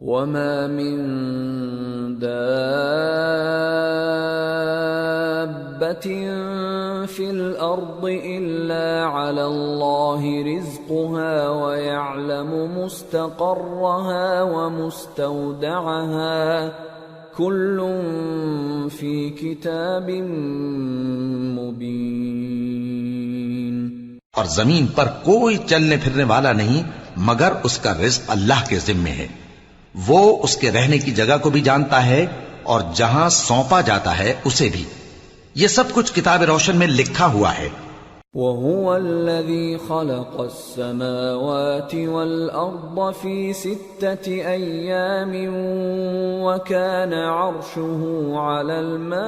وَمَا مِن دَابَّةٍ فِي الْأَرْضِ إِلَّا عَلَى اللَّهِ رِزْقُهَا وَيَعْلَمُ مُسْتَقَرَّهَا وَمُسْتَوْدَعَهَا كُلٌّ فِي كِتَابٍ مُبِينٍ۔ اور زمین پر کوئی چلنے پھرنے والا نہیں مگر اس کا رزق اللہ کے ذمے ہے، وہ اس کے رہنے کی جگہ کو بھی جانتا ہے اور جہاں سونپا جاتا ہے اسے بھی، یہ سب کچھ کتاب روشن میں لکھا ہوا ہے۔ وَهُوَ الَّذِي خَلَقَ السَّمَاوَاتِ وَالْأَرْضَ فِي 6 أَيَّامٍ وَكَانَ عَرْشُهُ عَلَى الْمَاءِ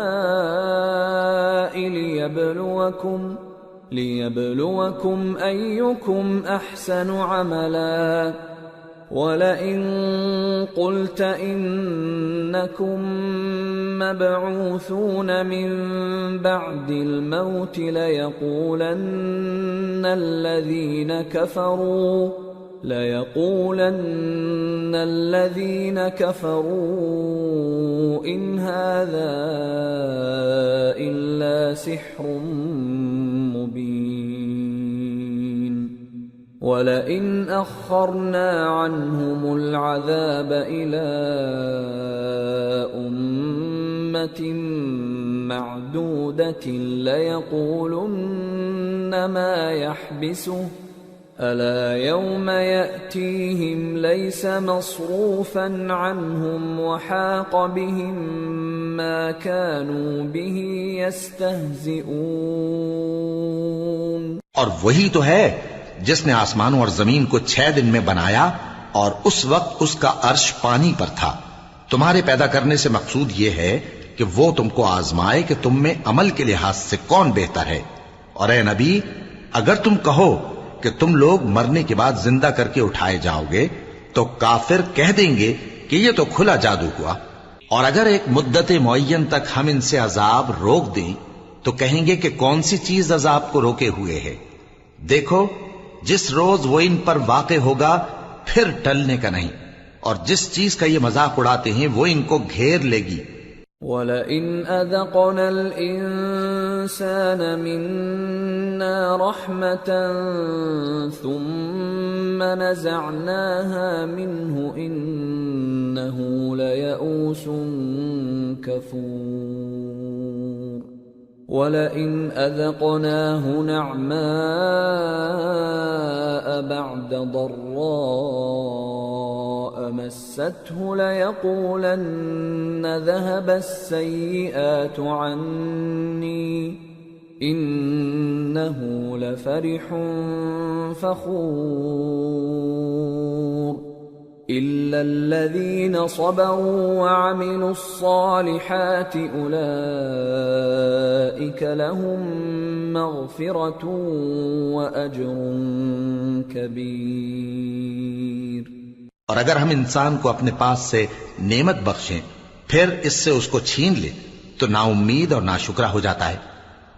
لِيَبْلُوَكُمْ أَيُّكُمْ أَحْسَنُ عَمَلًا وَلَئِن قُلْتَ إِنَّكُمْ مَبْعُوثُونَ مِنْ بَعْدِ الْمَوْتِ لَيَقُولَنَّ الَّذِينَ كَفَرُوا إِنْ هَذَا إِلَّا سِحْرٌ مُبِينٌ وَلَئِنْ أَخَّرْنَا عَنْهُمُ الْعَذَابَ إِلَىٰ أُمَّةٍ مَّعْدُودَةٍ لَيَقُولُنَّ مَا يَحْبِسُهُ أَلَا يَوْمَ يَأْتِيهِمْ لَيْسَ مَصْرُوفًا عَنْهُمْ وَحَاقَ بِهِم مَّا كَانُوا بِهِ يَسْتَهْزِئُونَ۔ اور وہی تو ہے جس نے آسمانوں اور زمین کو 6 دن میں بنایا، اور اس وقت اس کا عرش پانی پر تھا۔ تمہارے پیدا کرنے سے مقصود یہ ہے کہ وہ تم کو آزمائے کہ تم میں عمل کے لحاظ سے کون بہتر ہے۔ اور اے نبی، اگر تم کہو کہ تم لوگ مرنے کے بعد زندہ کر کے اٹھائے جاؤ گے تو کافر کہہ دیں گے کہ یہ تو کھلا جادو ہوا، اور اگر ایک مدت معین تک ہم ان سے عذاب روک دیں تو کہیں گے کہ کون سی چیز عذاب کو روکے ہوئے ہے۔ دیکھو، جس روز وہ ان پر واقع ہوگا پھر ٹلنے کا نہیں، اور جس چیز کا یہ مذاق اڑاتے ہیں وہ ان کو گھیر لے گی۔ وَلَئِنْ أَذَقْنَا الْإِنسَانَ مِنَّا رَحْمَةً ثُمَّ نَزَعْنَاهَا مِنْهُ إِنَّهُ لَيَئُوسٌ كَفُورٌ وَلَئِنْ أَذَقْنَاهُ نَعْمَاءَ بَعْدَ ضَرَّاءَ مَسَّتْهُ لَيَقُولَنَّ ذَهَبَ السَّيِّئَاتُ عَنِّي إِنَّهُ لَفَرِحٌ فَخُورٌ إِلَّا الَّذِينَ صَبَرُوا وَعَمِلُوا الصَّالِحَاتِ أُولَئِكَ لَهُم مَّغْفِرَةٌ وَأَجْرٌ كَبِيرٌ۔ اور اگر ہم انسان کو اپنے پاس سے نعمت بخشیں پھر اس سے اس کو چھین لے تو نا امید اور ناشکرا ہو جاتا ہے،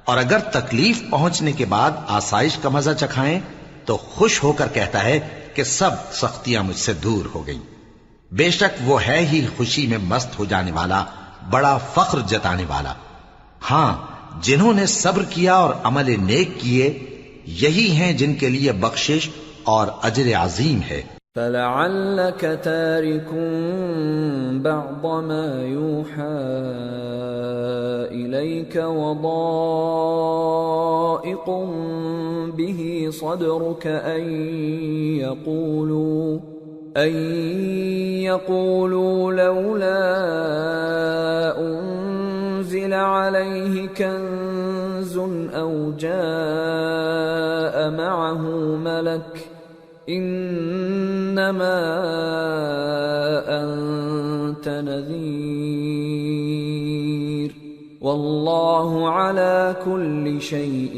اور اگر تکلیف پہنچنے کے بعد آسائش کا مزہ چکھائیں تو خوش ہو کر کہتا ہے کہ سب سختیاں مجھ سے دور ہو گئیں۔ بے شک وہ ہے ہی خوشی میں مست ہو جانے والا، بڑا فخر جتانے والا۔ ہاں، جنہوں نے صبر کیا اور عمل نیک کیے، یہی ہیں جن کے لیے بخشش اور اجر عظیم ہے۔ فَلَعَلَّكَ تَارِكٌ بَعْضَ مَا يُوحَىٰ إِلَيْكَ وَضَائِقٌ بِهِ صَدْرُكَ أَن يَقُولُوا لَوْلَا أُنزِلَ عَلَيْهِ كَنزٌ أَوْ جَاءَ مَعَهُ مَلَكٌ إِنَّمَا أَنتَ نَذِيرٌ وَاللَّهُ عَلَى كُلِّ شَيْءٍ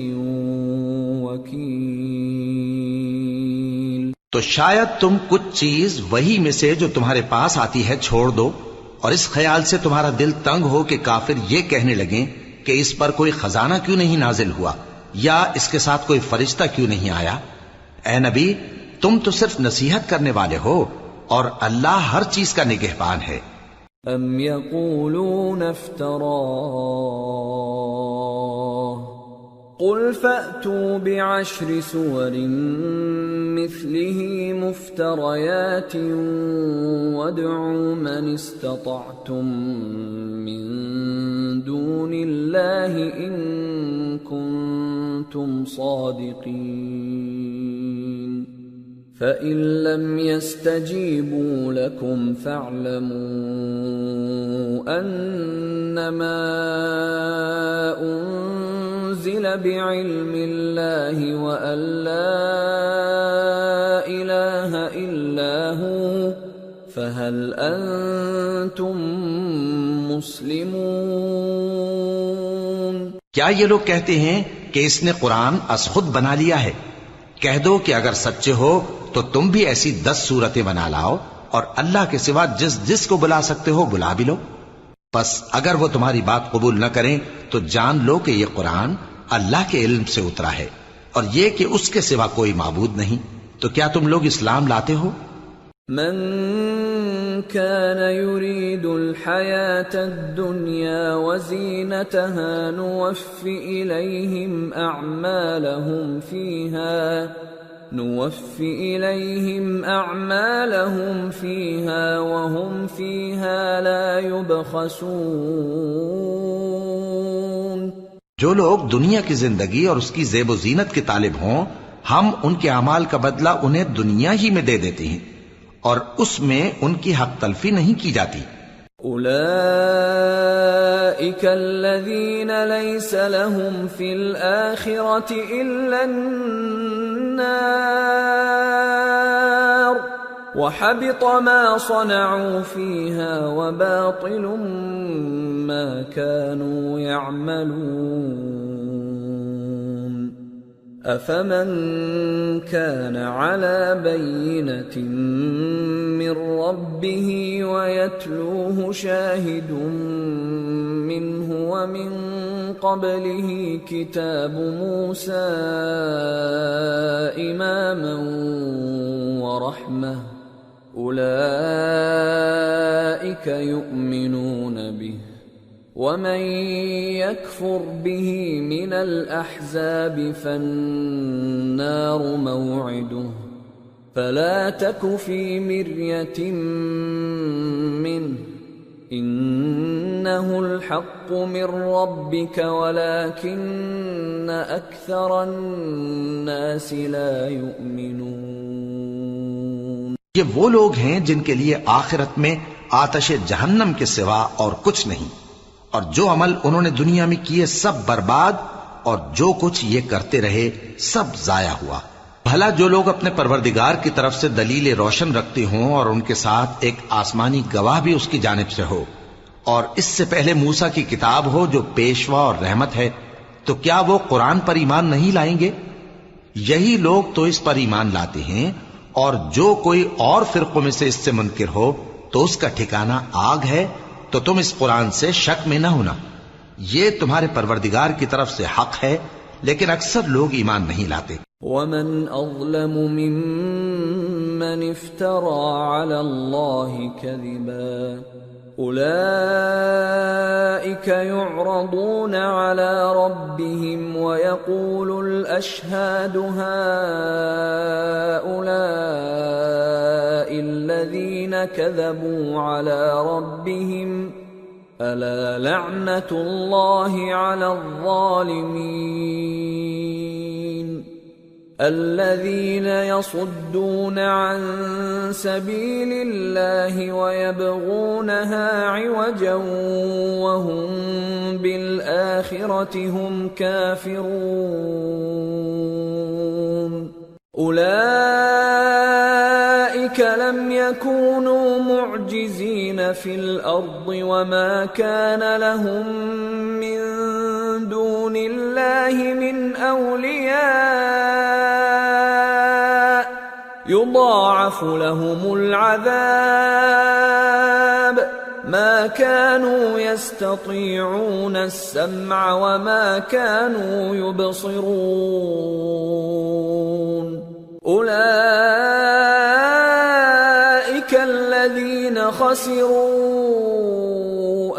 وَكِيلٌ۔ تو شاید تم کچھ چیز وہی میں سے جو تمہارے پاس آتی ہے چھوڑ دو، اور اس خیال سے تمہارا دل تنگ ہو کہ کافر یہ کہنے لگیں کہ اس پر کوئی خزانہ کیوں نہیں نازل ہوا، یا اس کے ساتھ کوئی فرشتہ کیوں نہیں آیا۔ اے نبی، تم تو صرف نصیحت کرنے والے ہو، اور اللہ ہر چیز کا نگہبان ہے۔ ام یقولون افتراه قل فأتوا بعشر سور مثله مفتريات وادعوا من استطعتم من دون الله إن كنتم صادقين فإن لم يستجيبوا لكم فاعلموا أنما أنزل بعلم الله وأن لا إله إلا هو فهل أنتم مسلمون؟ کیا یہ لوگ کہتے ہیں کہ اس نے قرآن از خود بنا لیا ہے؟ کہہ دو کہ اگر سچے ہو تو تم بھی ایسی 10 صورتیں بنا لاؤ اور اللہ کے سوا جس جس کو بلا سکتے ہو بلا بھی لو۔ پس اگر وہ تمہاری بات قبول نہ کریں تو جان لو کہ یہ قرآن اللہ کے علم سے اترا ہے اور یہ کہ اس کے سوا کوئی معبود نہیں۔ تو کیا تم لوگ اسلام لاتے ہو؟ من كان يريد الحياة الدنيا وزينتها نوفِ إليهم أعمالهم فيها وهم فيها لا يبخسون۔ جو لوگ دنیا کی زندگی اور اس کی زیب و زینت کے طالب ہوں، ہم ان کے اعمال کا بدلہ انہیں دنیا ہی میں دے دیتے ہیں اور اس میں ان کی حق تلفی نہیں کی جاتی۔ أولئك الذين ليس لهم في الآخرة إلا النار وحبط ما صنعوا فيها وباطل ما كانوا يعملون أفمن كان على بينة من ربه ويتلوه شاهد منه ومن قبله كتاب موسى إماما ورحمة أولئك يؤمنون به ومن يكفر به من الأحزاب فالنار موعده فلا تك في مرية منه إنه الحق من ربك ولكن أكثر الناس لا يؤمنون۔ یہ وہ لوگ ہیں جن کے لیے آخرت میں آتش جہنم کے سوا اور کچھ نہیں، اور جو عمل انہوں نے دنیا میں کیے سب برباد، اور جو کچھ یہ کرتے رہے سب ضائع ہوا۔ بھلا جو لوگ اپنے پروردگار کی طرف سے دلیل روشن رکھتے ہوں اور ان کے ساتھ ایک آسمانی گواہ بھی اس کی جانب سے ہو، اور اس سے پہلے موسیٰ کی کتاب ہو جو پیشوا اور رحمت ہے، تو کیا وہ قرآن پر ایمان نہیں لائیں گے؟ یہی لوگ تو اس پر ایمان لاتے ہیں، اور جو کوئی اور فرقوں میں سے اس سے منکر ہو تو اس کا ٹھکانہ آگ ہے۔ تو تم اس قرآن سے شک میں نہ ہونا، یہ تمہارے پروردگار کی طرف سے حق ہے، لیکن اکثر لوگ ایمان نہیں لاتے۔ ومن أظلم ممن افترى على الله كذبا أولئك يعرضون على ربهم ويقول الأشهاد هؤلاء الذين كذبوا على ربهم ألا لعنة الله على الظالمين الذين يصدون عن سبيل الله ويبغونها عوجا وهم بالآخرة هم كافرون أولئك لم يكونوا معجزين في الأرض وما كان لهم من دون الله من أولياء يضاعف لهم العذاب ما كانوا يستطيعون السمع وما كانوا يبصرون أولئك خسروا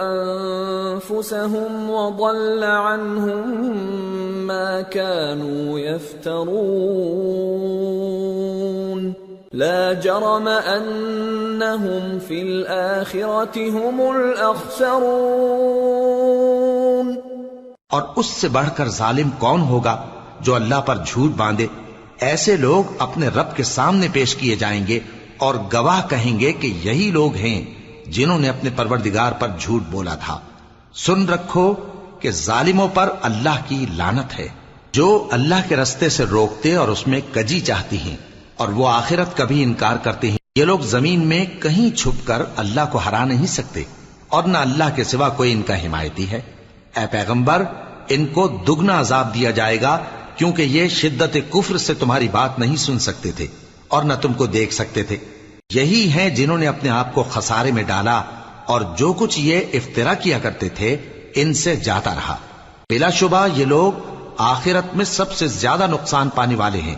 أنفسهم وضل عنهم ما كانوا يفترون لا جرم أنهم في الآخرة هم الأخسرون۔ اور اس سے بڑھ کر ظالم کون ہوگا جو اللہ پر جھوٹ باندھے؟ ایسے لوگ اپنے رب کے سامنے پیش کیے جائیں گے اور گواہ کہیں گے کہ یہی لوگ ہیں جنہوں نے اپنے پروردگار پر جھوٹ بولا تھا۔ سن رکھو کہ ظالموں پر اللہ کی لعنت ہے، جو اللہ کے رستے سے روکتے اور اس میں کجی چاہتی ہیں اور وہ آخرت کا بھی انکار کرتے ہیں۔ یہ لوگ زمین میں کہیں چھپ کر اللہ کو ہرا نہیں سکتے اور نہ اللہ کے سوا کوئی ان کا حمایتی ہے۔ اے پیغمبر، ان کو دگنا عذاب دیا جائے گا، کیونکہ یہ شدت کفر سے تمہاری بات نہیں سن سکتے تھے اور نہ تم کو دیکھ سکتے تھے۔ یہی ہیں جنہوں نے اپنے آپ کو خسارے میں ڈالا، اور جو کچھ یہ افترا کیا کرتے تھے ان سے جاتا رہا۔ بلا شبہ یہ لوگ آخرت میں سب سے زیادہ نقصان پانے والے ہیں۔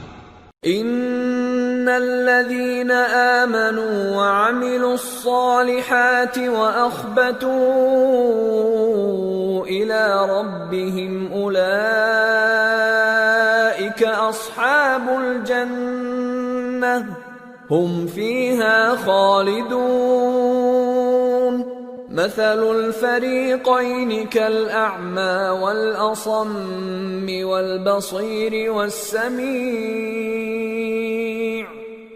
ان الذين آمنوا وعملوا الصالحات واخبتوا الى ربهم اولئك اصحاب الجنة هم فيها خالدون مثل الفريقين كالأعمى والأصم والبصير والسميع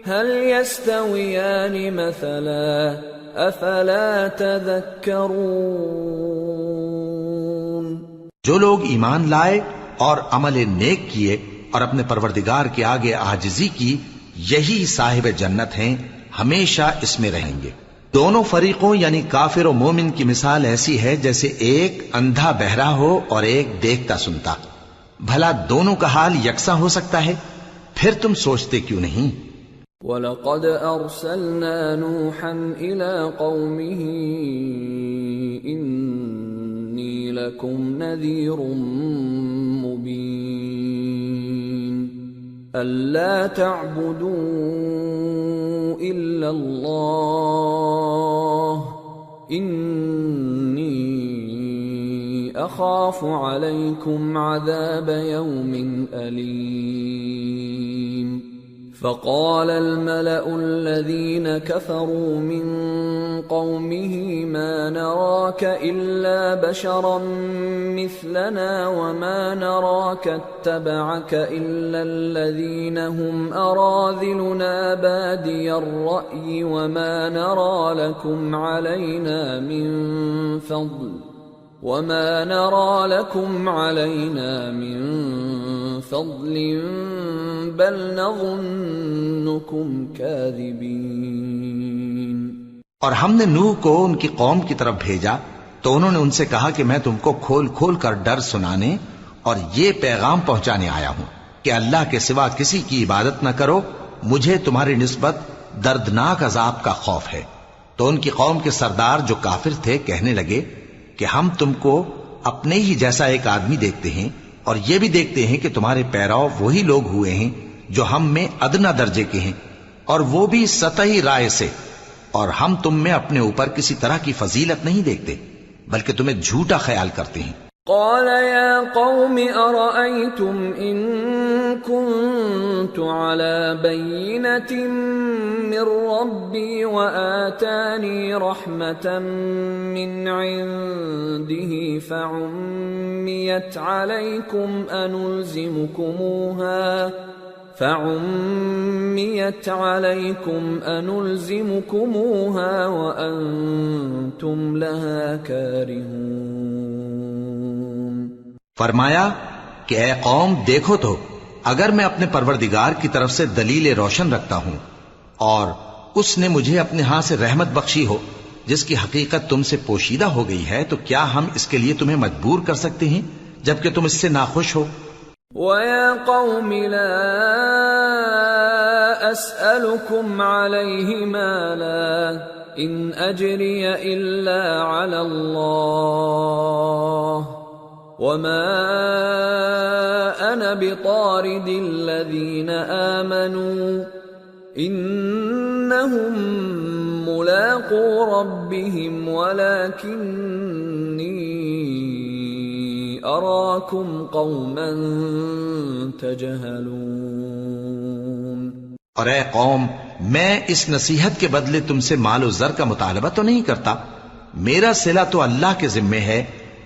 هل يستويان مثلا أفلا تذكرون۔ جو لوگ ایمان لائے اور عمل نیک کیے اور اپنے پروردگار کے آگے عاجزی کی، یہی صاحب جنت ہیں، ہمیشہ اس میں رہیں گے۔ دونوں فریقوں یعنی کافر و مومن کی مثال ایسی ہے جیسے ایک اندھا بہرا ہو اور ایک دیکھتا سنتا۔ بھلا دونوں کا حال یکساں ہو سکتا ہے؟ پھر تم سوچتے کیوں نہیں؟ وَلَقَدْ أَرْسَلْنَا نُوحًا إِلَىٰ قَوْمِهِ إِنِّي لَكُمْ نَذِيرٌ مُّبِينٌ أَلَّا تَعْبُدُوا إِلَّا اللَّهَ إِنِّي أَخَافُ عَلَيْكُمْ عَذَابَ يَوْمٍ أَلِيمٍ۔ فقال الملأ الذين كفروا من قومه ما نراك إلا بشرا مثلنا وما نراك اتبعك إلا الذين هم أراذلنا بادي الرأي وما نرى لكم علينا من فضل بل نظنكم كاذبين۔ اور ہم نے نوح کو ان کی قوم کی طرف بھیجا تو انہوں نے ان سے کہا کہ میں تم کو کھول کھول کر ڈر سنانے اور یہ پیغام پہنچانے آیا ہوں کہ اللہ کے سوا کسی کی عبادت نہ کرو، مجھے تمہاری نسبت دردناک عذاب کا خوف ہے۔ تو ان کی قوم کے سردار جو کافر تھے کہنے لگے کہ ہم تم کو اپنے ہی جیسا ایک آدمی دیکھتے ہیں اور یہ بھی دیکھتے ہیں کہ تمہارے پیراؤ وہی لوگ ہوئے ہیں جو ہم میں ادنا درجے کے ہیں، اور وہ بھی سطحی رائے سے، اور ہم تم میں اپنے اوپر کسی طرح کی فضیلت نہیں دیکھتے بلکہ تمہیں جھوٹا خیال کرتے ہیں۔ قال يا قوم أرأيتم إن كنت على بينة من ربي وآتاني رحمة من عنده فعميت عليكم أنلزمكموها وأنتم لها كارهون۔ فرمایا کہ اے قوم دیکھو تو، اگر میں اپنے پروردگار کی طرف سے دلیل روشن رکھتا ہوں اور اس نے مجھے اپنے ہاں سے رحمت بخشی ہو جس کی حقیقت تم سے پوشیدہ ہو گئی ہے، تو کیا ہم اس کے لیے تمہیں مجبور کر سکتے ہیں جبکہ تم اس سے ناخوش ہو؟ وَيَا قَوْمِ لَا أَسْأَلُكُمْ عَلَيْهِ مَالًا إِنْ أَجْرِيَ إِلَّا عَلَى اللَّهِ وَمَا أَنَا بِطَارِدِ الَّذِينَ آمَنُوا إِنَّهُمْ ملاقو ربهم ولكني أراكم قوما تجهلون۔ اور اے قوم، میں اس نصیحت کے بدلے تم سے مال و زر کا مطالبہ تو نہیں کرتا، میرا صلہ تو اللہ کے ذمے ہے،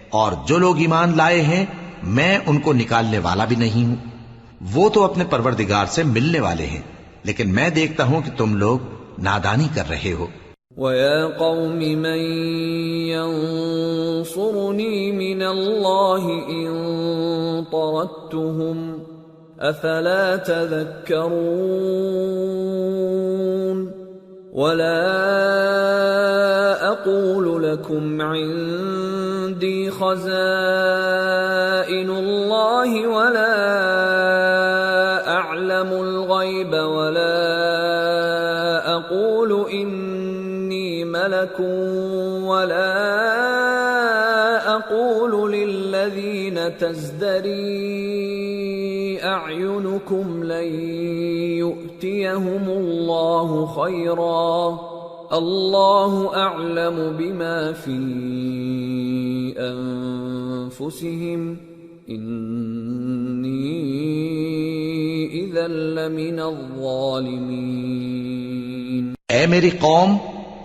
اور جو لوگ ایمان لائے ہیں میں ان کو نکالنے والا بھی نہیں ہوں، وہ تو اپنے پروردگار سے ملنے والے ہیں، لیکن میں دیکھتا ہوں کہ تم لوگ نادانی کر رہے ہو۔ وَيَا قَوْمِ مَنْ يَنصُرُنِي مِنَ اللَّهِ إِن طَرَدتُّهُمْ أَفَلَا تَذَكَّرُونَ وَلَا أَقُولُ لَكُمْ عِندِي خَزَائِنُ اللَّهِ وَلَا أَعْلَمُ الْغَيْبَ وَلَا أَقُولُ إِنِّي مَلَكٌ وَلَا أَقُولُ لِلَّذِينَ تَزْدَرِي أَعْيُنُكُمْ لَن يُؤْتِيَهُمُ اللَّهُ خَيْرًا اللَّهُ أَعْلَمُ بِمَا فِي أَنفُسِهِمْ إِنِّي إِذًا لَّمِنَ الظَّالِمِينَ۔ اے میری قوم،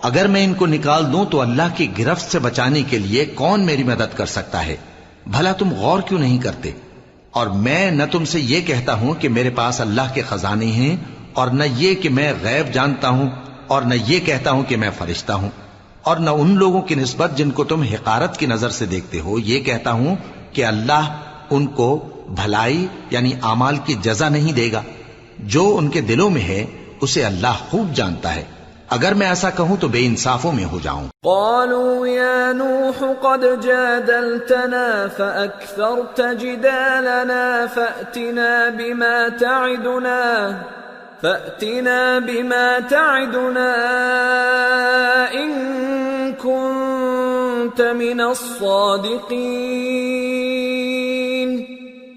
اگر میں ان کو نکال دوں تو اللہ کی گرفت سے بچانے کے لیے کون میری مدد کر سکتا ہے؟ بھلا تم غور کیوں نہیں کرتے؟ اور میں نہ تم سے یہ کہتا ہوں کہ میرے پاس اللہ کے خزانے ہیں، اور نہ یہ کہ میں غیب جانتا ہوں، اور نہ یہ کہتا ہوں کہ میں فرشتہ ہوں، اور نہ ان لوگوں کی نسبت جن کو تم حقارت کی نظر سے دیکھتے ہو یہ کہتا ہوں کہ اللہ ان کو بھلائی یعنی اعمال کی جزا نہیں دے گا۔ جو ان کے دلوں میں ہے اسے اللہ خوب جانتا ہے، اگر میں ایسا کہوں تو بے انصافوں میں ہو جاؤں۔ قالوا يا نوح قد جادلتنا فأكثرت جدالنا فأتنا بما تعدنا إن كنت من الصادقين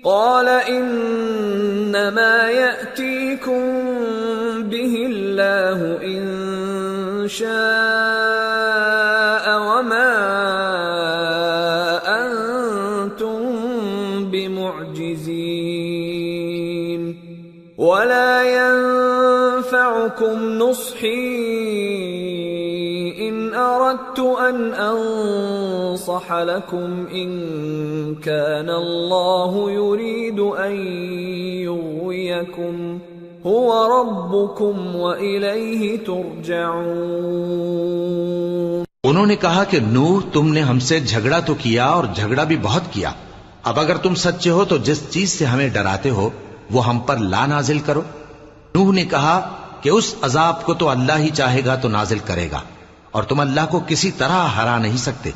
قال إنما يأتيكم به الله إن شاء وما أنتم بمعجزين ولا ينفعكم نصحي إن أردت أن أنصح لكم إن كان الله يريد أن يغويكم هو ربكم وإليه ترجعون۔ انہوں نے کہا کہ نوح، تم نے ہم سے جھگڑا تو کیا اور جھگڑا بھی بہت کیا، اب اگر تم سچے ہو تو جس چیز سے ہمیں ڈراتے ہو وہ ہم پر لا نازل کرو۔ نوح نے کہا کہ اس عذاب کو تو اللہ ہی چاہے گا تو نازل کرے گا، اور تم اللہ کو کسی طرح ہرا نہیں سکتے،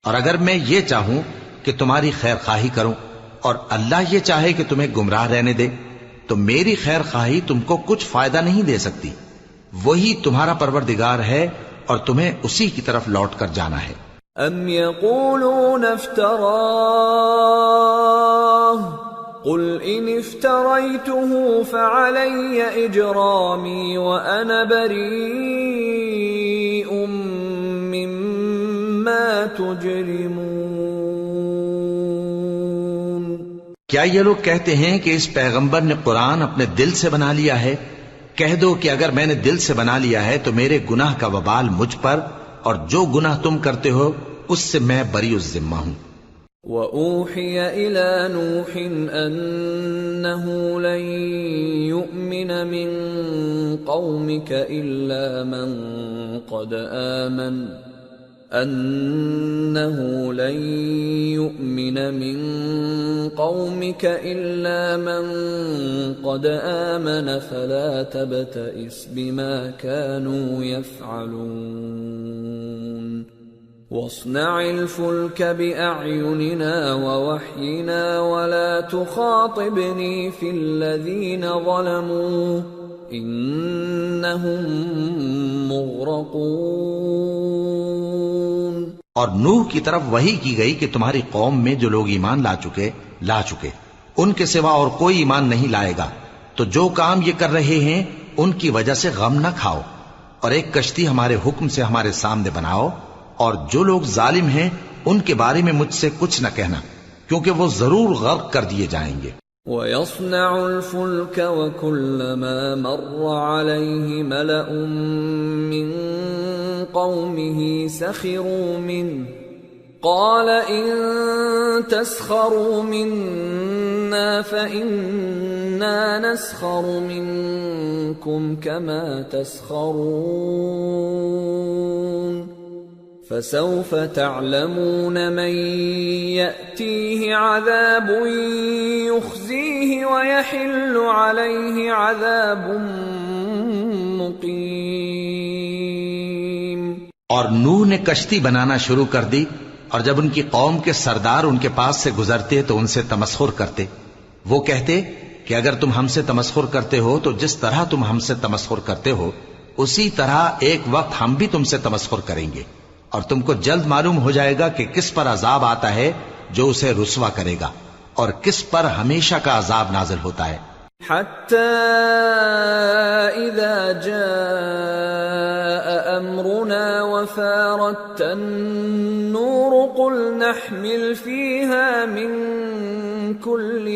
اور اگر میں یہ چاہوں کہ تمہاری خیر خواہی کروں اور اللہ یہ چاہے کہ تمہیں گمراہ رہنے دے تو میری خیر خواہی تم کو کچھ فائدہ نہیں دے سکتی، وہی تمہارا پروردگار ہے اور تمہیں اسی کی طرف لوٹ کر جانا ہے۔ ام یقولون افتراہ قل ان افتریته فعلی اجرامی وانا بریء مما تجرمون۔ کیا یہ لوگ کہتے ہیں کہ اس پیغمبر نے قرآن اپنے دل سے بنا لیا ہے؟ کہہ دو کہ اگر میں نے دل سے بنا لیا ہے تو میرے گناہ کا وبال مجھ پر، اور جو گناہ تم کرتے ہو اس سے میں بری الذمہ ہوں۔ وَأُوحِيَ إِلَى نُوحٍ أَنَّهُ لَن يُؤْمِنَ مِن قَوْمِكَ إِلَّا مَن قَدْ آمَنَ فَلَا تَبْتَئِسْ بِمَا كَانُوا يَفْعَلُونَ وَاصْنَعِ الْفُلْكَ بِأَعْيُنِنَا وَوَحْيِنَا وَلَا تُخَاطِبْنِي فِي الَّذِينَ ظَلَمُوا إِنَّهُمْ مُغْرَقُونَ۔ اور نوح کی طرف وحی کی گئی کہ تمہاری قوم میں جو لوگ ایمان لا چکے ان کے سوا اور کوئی ایمان نہیں لائے گا، تو جو کام یہ کر رہے ہیں ان کی وجہ سے غم نہ کھاؤ، اور ایک کشتی ہمارے حکم سے ہمارے سامنے بناؤ، اور جو لوگ ظالم ہیں ان کے بارے میں مجھ سے کچھ نہ کہنا، کیونکہ وہ ضرور غرق کر دیے جائیں گے۔ وَيَصْنَعُ الْفُلْكَ وَكُلَّمَا مَرَّ عَلَيْهِ مَلَأٌ مِّن قَوْمِهِ سَخِرُوا مِنْهُ قَالَ إِن تَسْخَرُوا مِنَّا فَإِنَّا نَسْخَرُ مِنكُمْ كَمَا تَسْخَرُونَ فَسَوْفَ تَعْلَمُونَ مَن يَأْتِيهِ عَذَابٌ يُخْزِيهِ وَيَحِلُّ عَلَيْهِ عَذَابٌ مُقِيمٌ۔ اور نوح نے کشتی بنانا شروع کر دی، اور جب ان کی قوم کے سردار ان کے پاس سے گزرتے تو ان سے تمسخر کرتے۔ وہ کہتے کہ اگر تم ہم سے تمسخر کرتے ہو تو جس طرح تم ہم سے تمسخر کرتے ہو اسی طرح ایک وقت ہم بھی تم سے تمسخر کریں گے، اور تم کو جلد معلوم ہو جائے گا کہ کس پر عذاب آتا ہے جو اسے رسوا کرے گا، اور کس پر ہمیشہ کا عذاب نازل ہوتا ہے۔ حتى إذا جاء أمرنا وفارت النور قل نحمل فيها من كل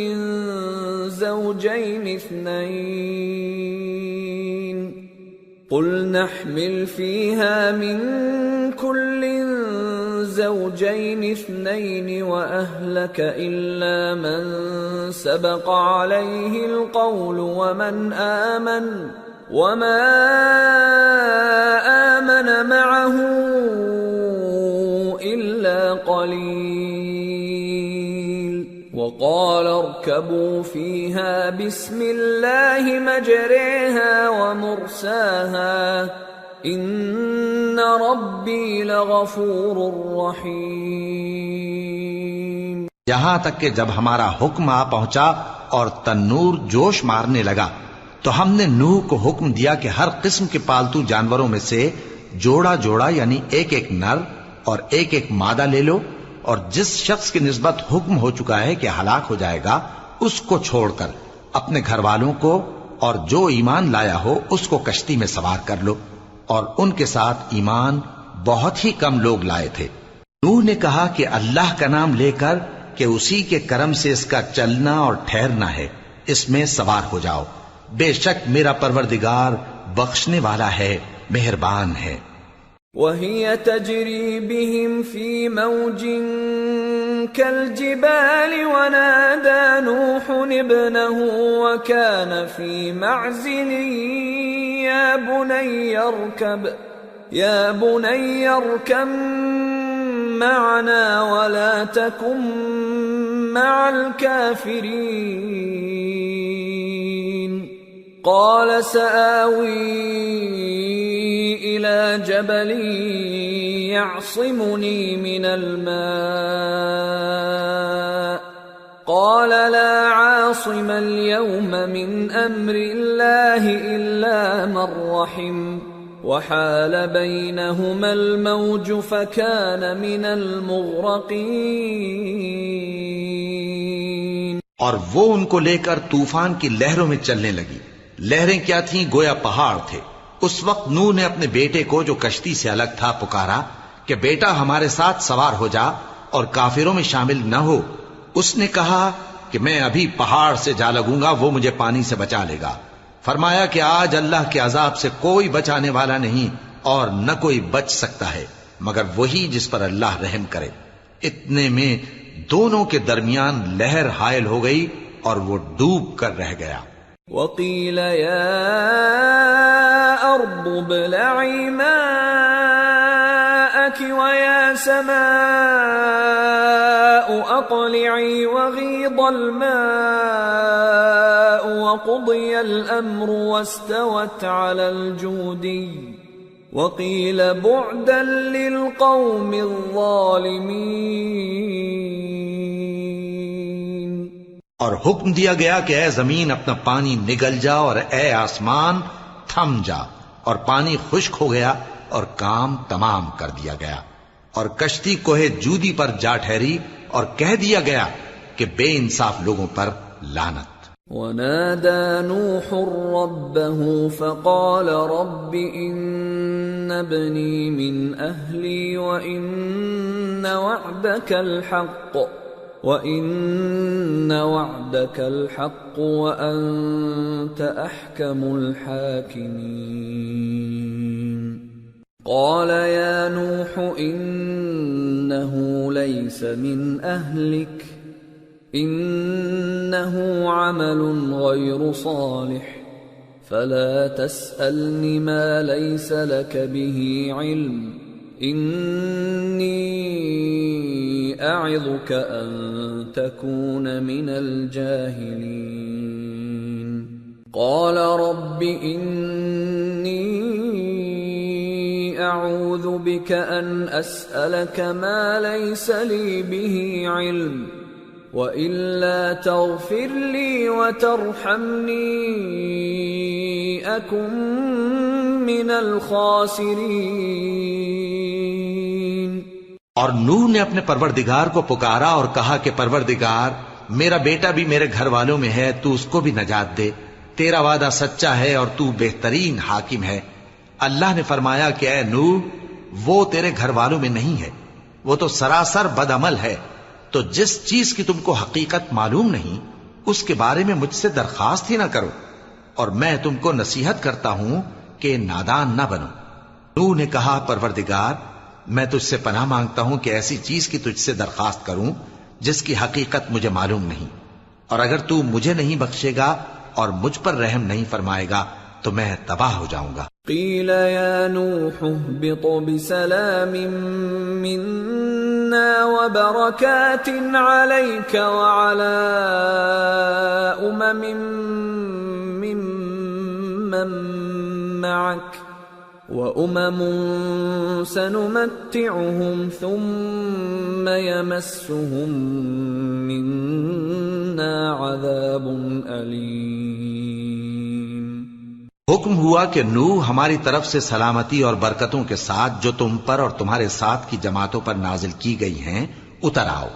زوجين اثنين وأهلك إلا من سبق عليه القول وما آمن معه إلا قليل وقال اركبوا فيها بسم الله مجريها ومرساها إن ربي لغفور رحيم۔ یہاں تک کہ جب ہمارا حکم آ پہنچا اور تنور جوش مارنے لگا تو ہم نے نوح کو حکم دیا کہ ہر قسم کے پالتو جانوروں میں سے جوڑا جوڑا یعنی ایک ایک نر اور ایک ایک مادہ لے لو، اور جس شخص کی نسبت حکم ہو چکا ہے کہ ہلاک ہو جائے گا اس کو چھوڑ کر اپنے گھر والوں کو اور جو ایمان لایا ہو اس کو کشتی میں سوار کر لو، اور ان کے ساتھ ایمان بہت ہی کم لوگ لائے تھے۔ نوح نے کہا کہ اللہ کا نام لے کر کہ اسی کے کرم سے اس کا چلنا اور ٹھہرنا ہے، اس میں سوار ہو جاؤ، بے شک میرا پروردگار بخشنے والا ہے، مہربان ہے۔ وَهِيَ تَجْرِي بِهِمْ فِي مَوْجٍ كَالْجِبَالِ وَنَادَى نُوحٌ ابْنَهُ وَكَانَ فِي مَعْزِلٍ يَا بُنَيَّ ارْكَبْ مَعَنَا وَلَا تَكُنْ مَعَ الْكَافِرِينَ قَالَ سَآوِي إِلَى جَبَلٍ يَعْصِمُنِي مِنَ الْمَاءِ قَالَ لَا عَاصِمَ الْيَوْمَ مِنْ أَمْرِ اللَّهِ إِلَّا مَنْ رَحِمَ وَحَالَ بَيْنَهُمَا الْمَوْجُ فَكَانَ مِنَ الْمُغْرَقِينَ۔ اور وہ ان کو لے کر طوفان کی لہروں میں چلنے لگی، لہریں کیا تھیں گویا پہاڑ تھے۔ اس وقت نوح نے اپنے بیٹے کو جو کشتی سے الگ تھا پکارا کہ بیٹا ہمارے ساتھ سوار ہو جا اور کافروں میں شامل نہ ہو۔ اس نے کہا کہ میں ابھی پہاڑ سے جا لگوں گا، وہ مجھے پانی سے بچا لے گا۔ فرمایا کہ آج اللہ کے عذاب سے کوئی بچانے والا نہیں اور نہ کوئی بچ سکتا ہے مگر وہی جس پر اللہ رحم کرے۔ اتنے میں دونوں کے درمیان لہر حائل ہو گئی اور وہ ڈوب کر رہ گیا۔ وَقِيلَ يَا أَرْضُ ابْلَعِي مَاءَكِ وَيَا سَمَاءُ أَقْلِعِي وَغِيضَ الْمَاءُ وَقُضِيَ الْأَمْرُ وَاسْتَوَتْ عَلَى الْجُودِيِّ وَقِيلَ بُعْدًا لِلْقَوْمِ الظَّالِمِينَ۔ اور حکم دیا گیا کہ اے زمین اپنا پانی نگل جا اور اے آسمان تھم جا، اور پانی خشک ہو گیا اور کام تمام کر دیا گیا، اور کشتی کوہ جودی پر جا ٹھہری اور کہہ دیا گیا کہ بے انصاف لوگوں پر لعنت۔ وَنَادَى نُوحٌ رَبَّهُ فَقَالَ رَبِّ إِنَّ ابني من أهلي وإن وعدك الحق وأنت أحكم الحاكمين قال يا نوح إنه ليس من أهلك إنه عمل غير صالح فلا تسألني ما ليس لك به علم إني أعظك أن تكون من الجاهلين قال رب إني أعوذ بك أن أسألك ما ليس لي به علم وإلا تغفر لي وترحمني أكن من الخاسرين اور نوح نے اپنے پروردگار کو پکارا اور کہا کہ پروردگار میرا بیٹا بھی میرے گھر والوں میں ہے، تو اس کو بھی نجات دے، تیرا وعدہ سچا ہے اور تو بہترین حاکم ہے۔ اللہ نے فرمایا کہ اے نوح، وہ تیرے گھر والوں میں نہیں ہے، وہ تو سراسر بد عمل ہے، تو جس چیز کی تم کو حقیقت معلوم نہیں اس کے بارے میں مجھ سے درخواست ہی نہ کرو، اور میں تم کو نصیحت کرتا ہوں کہ نادان نہ بنو۔ نوح نے کہا پروردگار میں تجھ سے پناہ مانگتا ہوں کہ ایسی چیز کی تجھ سے درخواست کروں جس کی حقیقت مجھے معلوم نہیں، اور اگر تو مجھے نہیں بخشے گا اور مجھ پر رحم نہیں فرمائے گا تو میں تباہ ہو جاؤں گا۔ قیل یا نوح اهبط بسلام منا وبرکات علیک وعلی ممن معک وأمم سنمتعهم ثم يمسهم منا عذاب أليم۔ حکم ہوا کہ نوح ہماری طرف سے سلامتی اور برکتوں کے ساتھ جو تم پر اور تمہارے ساتھ کی جماعتوں پر نازل کی گئی ہیں اتر آؤ،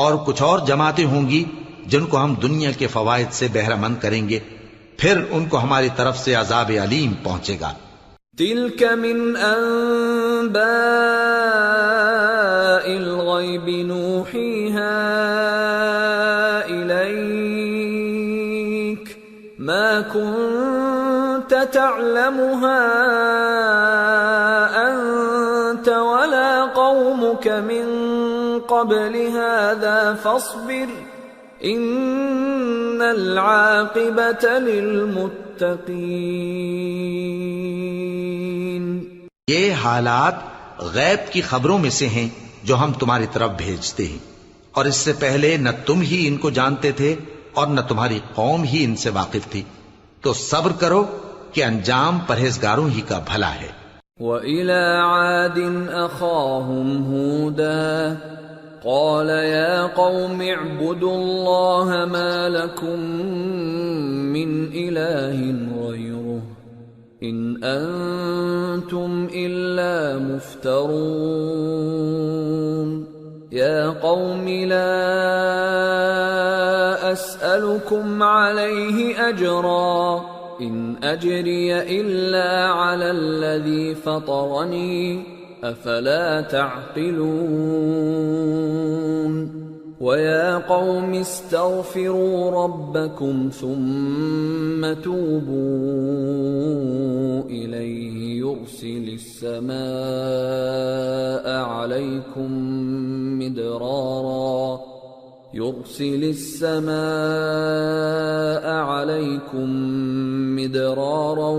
اور کچھ اور جماعتیں ہوں گی جن کو ہم دنیا کے فوائد سے بہرہ مند کریں گے، پھر ان کو ہماری طرف سے عذاب علیم پہنچے گا۔ تلك من أنباء الغيب نوحيها إليك ما كنت تعلمها أنت ولا قومك من قبل هذا فاصبر إن العاقبة للمتقين۔ یہ حالات غیب کی خبروں میں سے ہیں جو ہم تمہاری طرف بھیجتے ہیں، اور اس سے پہلے نہ تم ہی ان کو جانتے تھے اور نہ تمہاری قوم ہی ان سے واقف تھی، تو صبر کرو کہ انجام پرہیزگاروں ہی کا بھلا ہے۔ وَإِلَى عَادٍ أَخَاهُمْ هُودًا قَالَ يَا قَوْمِ اعْبُدُوا اللَّهَ مَا لَكُمْ مِنْ إِلَٰهٍ غَيْرُهُ إِنْ أَنْتُمْ إِلَّا مُفْتَرُونَ يَا قَوْمِ لَا أَسْأَلُكُمْ عَلَيْهِ أَجْرًا إِنْ أَجْرِيَ إِلَّا عَلَى الَّذِي فَطَرَنِي أَفَلَا تَعْقِلُونَ وَيَا قَوْمِ اسْتَغْفِرُوا رَبَّكُمْ ثُمَّ تُوبُوا إِلَيْهِ يُرْسِلِ السَّمَاءَ عَلَيْكُمْ مِدْرَارًا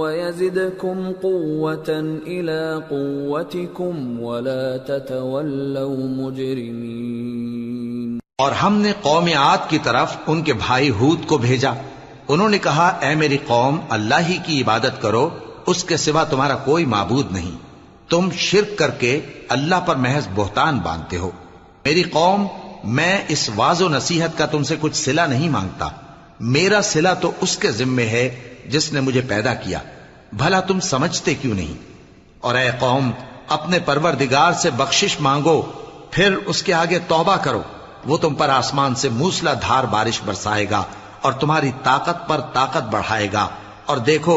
وَيَزِدْكُمْ قُوَّةً إِلَى قُوَّتِكُمْ وَلَا تَتَوَلَّوْا مُجْرِمِينَ۔ اور ہم نے قوم عاد کی طرف ان کے بھائی ہود کو بھیجا، انہوں نے کہا اے میری قوم اللہ ہی کی عبادت کرو، اس کے سوا تمہارا کوئی معبود نہیں، تم شرک کر کے اللہ پر محض بہتان باندھتے ہو۔ میری قوم میں اس واعظ و نصیحت کا تم سے کچھ صلہ نہیں مانگتا، میرا صلہ تو اس کے ذمے ہے جس نے مجھے پیدا کیا، بھلا تم سمجھتے کیوں نہیں؟ اور اے قوم اپنے پروردگار سے بخشش مانگو، پھر اس کے آگے توبہ کرو، وہ تم پر آسمان سے موسلا دھار بارش برسائے گا اور تمہاری طاقت پر طاقت بڑھائے گا، اور دیکھو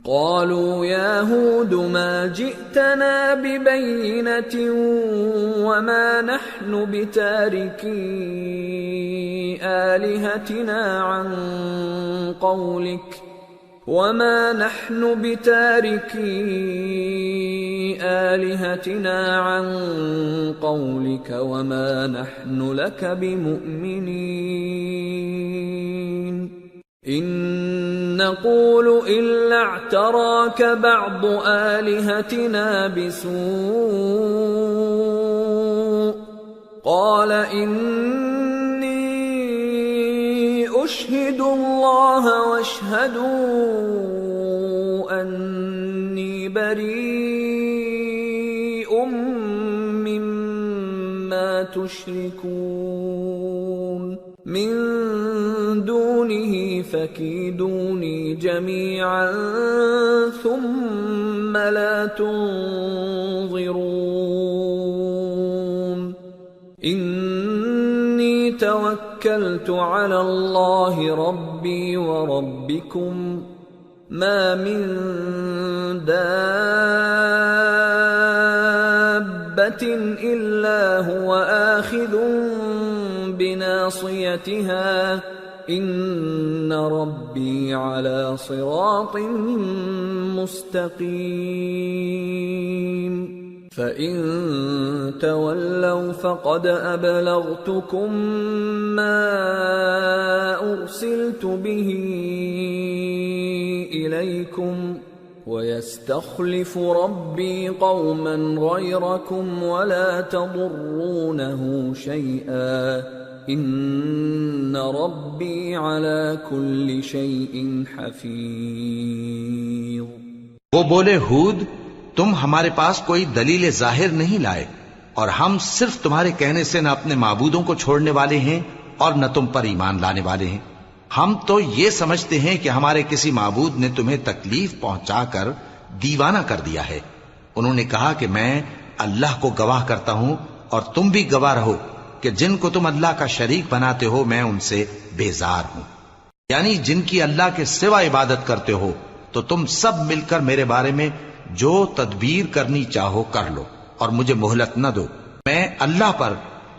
قالوا يا هود ما جئتنا ببينة وما نحن بتاركي آلهتنا عن قولك وما نحن لك بمؤمنين إن نقول إلا اعتراك بعض آلهتنا بسوء قال إني أشهد الله واشهدوا أني بريء مما تشركون من دونه فكيدوني جميعا ثم لا تنظرون إني توكلت على الله ربي وربكم ما من دابة إلا هو آخذ بناصيتها إن ربي على صراط مستقيم فإن تولوا فقد أبلغتكم ما أرسلت به إليكم ويستخلف ربي قوما غيركم ولا تضرونه شيئا ان ربی علی کل شیء حفیظ۔ وہ بولے ہود تم ہمارے پاس کوئی دلیل ظاہر نہیں لائے اور ہم صرف تمہارے کہنے سے نہ اپنے معبودوں کو چھوڑنے والے ہیں اور نہ تم پر ایمان لانے والے ہیں۔ ہم تو یہ سمجھتے ہیں کہ ہمارے کسی معبود نے تمہیں تکلیف پہنچا کر دیوانہ کر دیا ہے۔ انہوں نے کہا کہ میں اللہ کو گواہ کرتا ہوں اور تم بھی گواہ رہو کہ جن کو تم اللہ کا شریک بناتے ہو میں ان سے بیزار ہوں، یعنی جن کی اللہ کے سوا عبادت کرتے ہو، تو تم سب مل کر میرے بارے میں جو تدبیر کرنی چاہو کر لو اور مجھے مہلت نہ دو۔ میں اللہ پر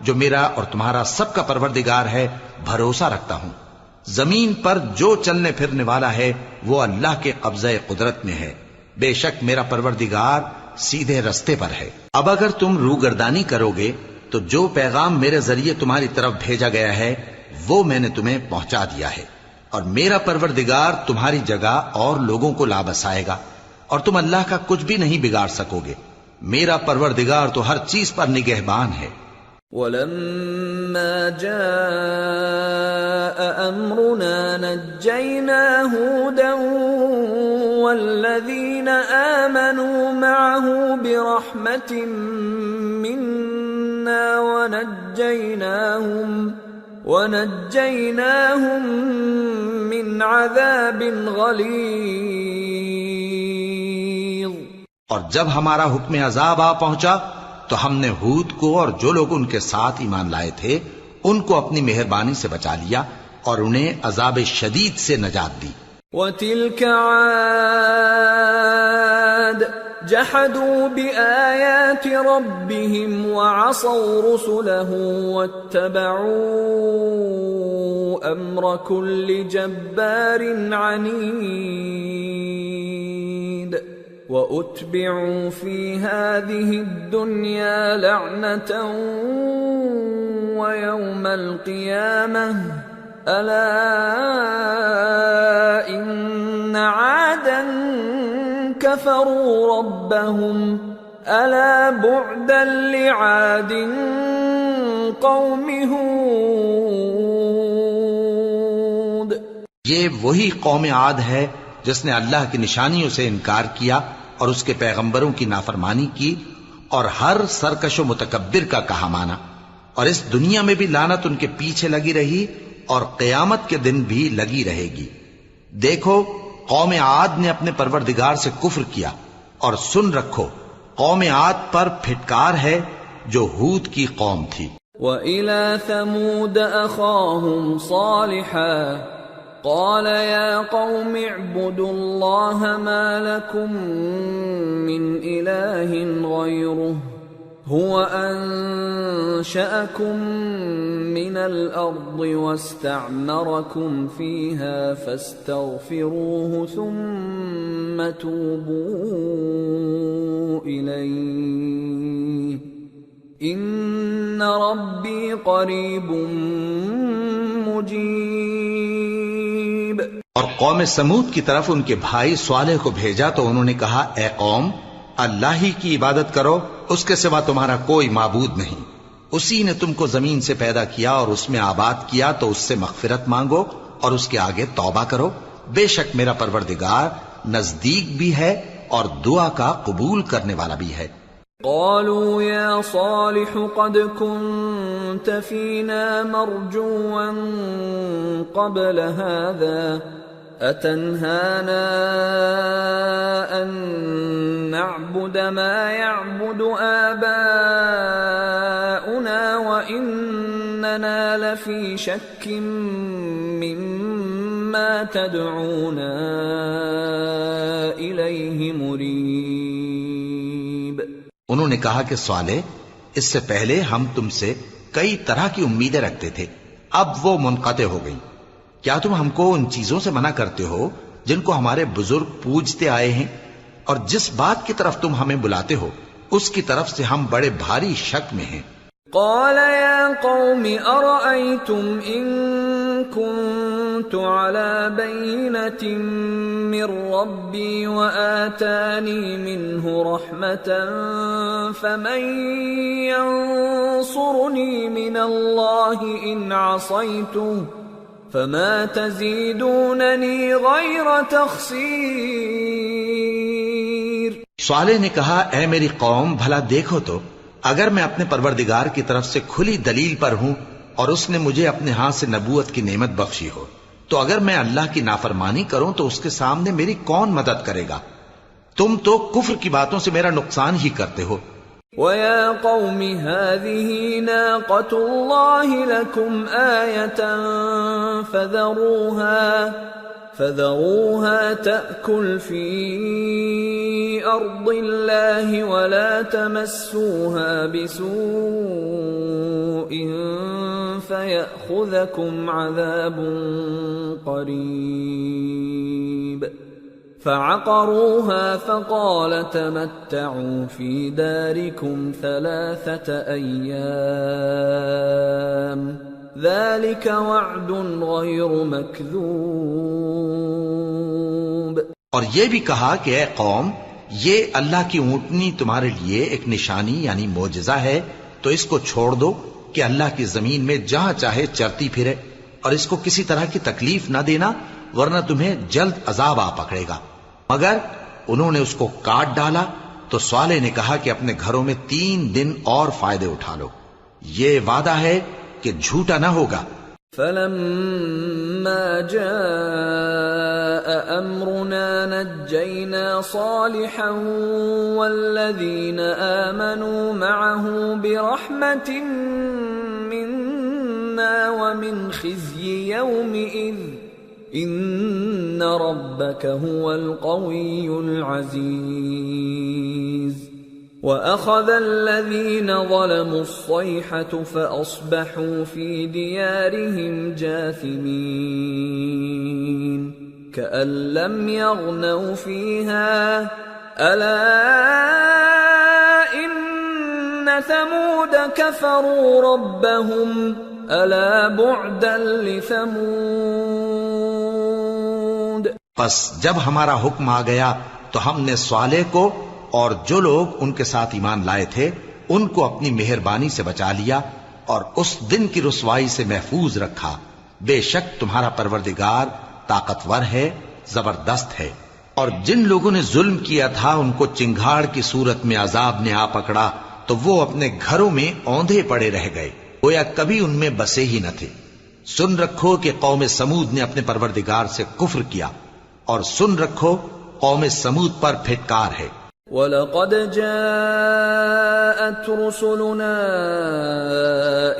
جو میرا اور تمہارا سب کا پروردگار ہے بھروسہ رکھتا ہوں۔ زمین پر جو چلنے پھرنے والا ہے وہ اللہ کے قبضہ قدرت میں ہے، بے شک میرا پروردگار سیدھے رستے پر ہے۔ اب اگر تم روگردانی کرو گے تو جو پیغام میرے ذریعے تمہاری طرف بھیجا گیا ہے وہ میں نے تمہیں پہنچا دیا ہے، اور میرا پروردگار تمہاری جگہ اور لوگوں کو لا بسائے گا، اور تم اللہ کا کچھ بھی نہیں بگاڑ سکو گے۔ میرا پروردگار تو ہر چیز پر نگہبان ہے۔ وَلَمَّا جَاءَ أَمْرُنَا نَجَّيْنَا هُودًا وَالَّذِينَ آمَنُوا مَعَهُ بِرَحْمَةٍ مِنَّا وَنَجَّيْنَاهُمْ مِنْ عَذَابٍ غَلِيظٍ۔ اور جب ہمارا حکم عذاب آ پہنچا تو ہم نے ہود کو اور جو لوگ ان کے ساتھ ایمان لائے تھے ان کو اپنی مہربانی سے بچا لیا اور انہیں عذاب شدید سے نجات دی۔ وَتِلْكَ عَادٌ جَحَدُوا بِآيَاتِ رَبِّهِمْ وَعَصَوْا رُسُلَهُ وَاتَّبَعُوا أَمْرَ كُلِّ جَبَّارٍ عَنِيدٍ وَأُتْبِعُوا فِي هَذِهِ الدُّنْيَا لَعْنَةً وَيَوْمَ الْقِيَامَةِ أَلَا إِنَّ عَادًا كَفَرُوا رَبَّهُمْ أَلَا بُعْدًا لِعَادٍ قَوْمِ هُودٍ۔ یہ وہی قوم عاد ہے جس نے اللہ کی نشانیوں سے انکار کیا اور اس کے پیغمبروں کی نافرمانی کی اور ہر سرکش و متکبر کا کہا مانا، اور اس دنیا میں بھی لعنت ان کے پیچھے لگی رہی اور قیامت کے دن بھی لگی رہے گی۔ دیکھو قوم عاد نے اپنے پروردگار سے کفر کیا، اور سن رکھو قوم عاد پر پھٹکار ہے جو ہود کی قوم تھی۔ وَإِلَى ثَمُودَ أَخَاهُمْ صَالِحًا قال يا قوم اعبدوا الله ما لكم من إله غيره هو أنشأكم من الأرض واستعمركم فيها فاستغفروه ثم توبوا إليه إن ربي قريب مجيب۔ اور قوم سمود کی طرف ان کے بھائی صالح کو بھیجا تو انہوں نے کہا اے قوم اللہ ہی کی عبادت کرو، اس کے سوا تمہارا کوئی معبود نہیں، اسی نے تم کو زمین سے پیدا کیا اور اس میں آباد کیا تو اس سے مغفرت مانگو اور اس کے آگے توبہ کرو، بے شک میرا پروردگار نزدیک بھی ہے اور دعا کا قبول کرنے والا بھی ہے۔ قالوا يا صالح قد كنت فينا مرجوا قبل هذا أتنهانا أن نعبد ما يعبد آباؤنا وإننا لفي شك مما تدعونا إليه مريب۔ انہوں نے کہا کہ صالح اس سے پہلے ہم تم سے کئی طرح کی امیدیں رکھتے تھے، اب وہ منقطع ہو گئی، کیا تم ہم کو ان چیزوں سے منع کرتے ہو جن کو ہمارے بزرگ پوجتے آئے ہیں، اور جس بات کی طرف تم ہمیں بلاتے ہو اس کی طرف سے ہم بڑے بھاری شک میں ہیں۔ قال يا قوم أرأيتم إن كنت على بينة من ربي وآتاني منه رحمة فمن ينصرني من الله إن عصيته فما تزيدونني غير تخسير۔ صالح نے کہا اے میری قوم بھلا دیکھو تو اگر میں اپنے پروردگار کی طرف سے کھلی دلیل پر ہوں اور اس نے مجھے اپنے ہاتھ سے نبوت کی نعمت بخشی ہو تو اگر میں اللہ کی نافرمانی کروں تو اس کے سامنے میری کون مدد کرے گا؟ تم تو کفر کی باتوں سے میرا نقصان ہی کرتے ہو۔ وَيَا قَوْمِ هَذِهِ نَاقَةُ اللَّهِ لَكُمْ آيَةً فَذَرُوهَا تَأْكُلْ فِي أَرْضِ اللَّهِ وَلَا تَمَسُّوهَا بِسُوءٍ فَيَأْخُذَكُمْ عَذَابٌ قَرِيبٌ۔ فَعَقَرُوهَا فَقَالَ تَمَتَّعُوا فِي دَارِكُمْ 3 أَيَّامٍ ذَلِكَ وَعْدٌ غَيْرُ مَكْذُوبٍ۔ اور یہ بھی کہا کہ اے قوم یہ اللہ کی اونٹنی تمہارے لیے ایک نشانی یعنی معجزہ ہے تو اس کو چھوڑ دو کہ اللہ کی زمین میں جہاں چاہے چرتی پھرے، اور اس کو کسی طرح کی تکلیف نہ دینا ورنہ تمہیں جلد عذاب آ پکڑے گا۔ مگر انہوں نے اس کو کاٹ ڈالا تو صالح نے کہا کہ اپنے گھروں میں 3 دن اور فائدے اٹھا لو، یہ وعدہ ہے کہ جھوٹا نہ ہوگا۔ فَلَمَّا جَاءَ أَمْرُنَا نَجَّيْنَا صَالِحًا وَالَّذِينَ آمَنُوا مَعَهُ بِرَحْمَةٍ مِنَّا وَمِنْ خِزْيِ يَوْمِئِذٍ إِنَّ رَبَّكَ هُوَ الْقَوِيُّ الْعَزِيزُ۔ وَأَخَذَ الَّذِينَ ظَلَمُوا الصَّيْحَةُ فَأَصْبَحُوا فِي دِيَارِهِمْ جَاثِمِينَ كَأَن لَّمْ يَغْنَوْا فِيهَا أَلَا إِنَّ ثَمُودَ كَفَرُوا رَبَّهُمْ أَلَا بُعْدًا لِثَمُودَ۔ پس جب ہمارا حکم آ گیا تو ہم نے صالح کو اور جو لوگ ان کے ساتھ ایمان لائے تھے ان کو اپنی مہربانی سے بچا لیا اور اس دن کی رسوائی سے محفوظ رکھا، بے شک تمہارا پروردگار طاقتور ہے، زبردست ہے۔ اور جن لوگوں نے ظلم کیا تھا ان کو چنگھاڑ کی صورت میں عذاب نے آ پکڑا تو وہ اپنے گھروں میں اوندھے پڑے رہ گئے، گویا کبھی ان میں بسے ہی نہ تھے۔ سن رکھو کہ قوم سمود نے اپنے پروردگار سے کفر کیا، اور سن رکھو قوم سمود پر پھٹکار ہے۔ وَلَقَدْ جَاءَتْ رُسُلُنَا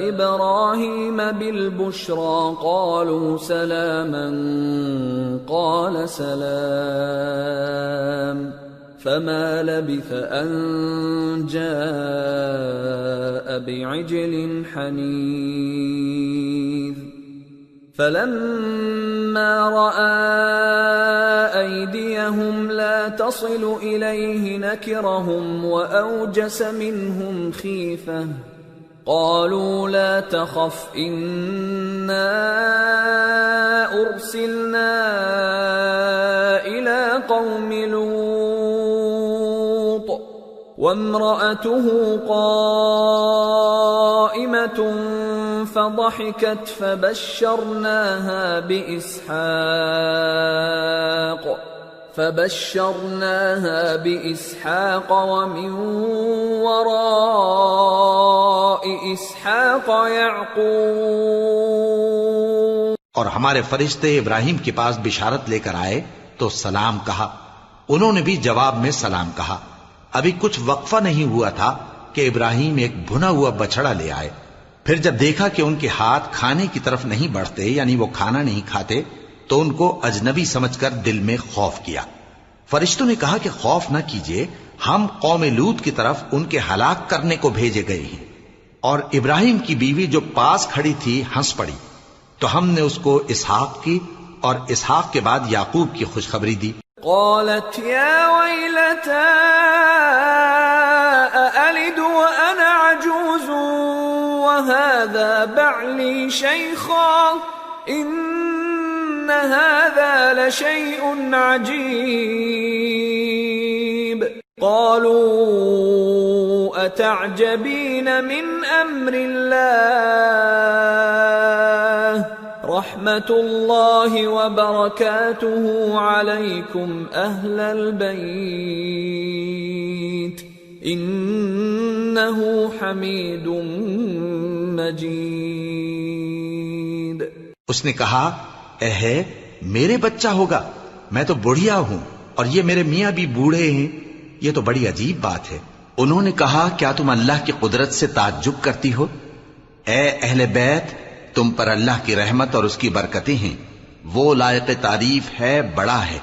إِبْرَاهِيمَ بِالْبُشْرَى قَالُوا سَلَامًا قَالَ سَلَامٌ فَمَا لَبِثَ أَن جَاءَ بِعِجْلٍ حَنِيذٍ فَلَمَّا رَأَى أَيْدِيَهُمْ لَا تَصِلُ إِلَيْهِ نَكِرَهُمْ وَأَوْجَسَ مِنْهُمْ خِيفَةً قَالُوا لَا تَخَفْ إِنَّا أُرْسِلْنَا إِلَى قَوْمِ لُوطٍ وَامْرَأَتُهُ قَائِمَةٌ فضحكت فبشرناها بإسحاق ومن وراء إسحاق يعقوب. اور ہمارے فرشتے ابراہیم کے پاس بشارت لے کر آئے تو سلام کہا. انہوں نے بھی جواب میں سلام کہا. ابھی کچھ وقفہ نہیں ہوا تھا کہ ابراہیم ایک بھنا ہوا بچڑا لے آئے. پھر جب دیکھا کہ ان کے ہاتھ کھانے کی طرف نہیں بڑھتے، یعنی وہ کھانا نہیں کھاتے، تو ان کو اجنبی سمجھ کر دل میں خوف کیا. فرشتوں نے کہا کہ خوف نہ کیجیے، ہم قوم لوط کی طرف ان کے ہلاک کرنے کو بھیجے گئے ہیں. اور ابراہیم کی بیوی جو پاس کھڑی تھی ہنس پڑی، تو ہم نے اس کو اسحاق کی اور اسحاق کے بعد یعقوب کی خوشخبری دی. قالت یا ویلتا أألد وأنا عجوز وهذا بعلي شيخا إن هذا لشيء عجيب. قالوا أتعجبين من أمر الله رحمة الله وبركاته عليكم أهل البيت إنه حميد مجيد. اس نے کہا اے ہے میرے بچہ ہوگا، میں تو بڑھیا ہوں اور یہ میرے میاں بھی بوڑھے ہیں، یہ تو بڑی عجیب بات ہے. انہوں نے کہا کیا تم اللہ کی قدرت سے تعجب کرتی ہو؟ اے اہل بیت، تم پر اللہ کی رحمت اور اس کی برکتیں ہیں، وہ لائق تعریف ہے، بڑا ہے.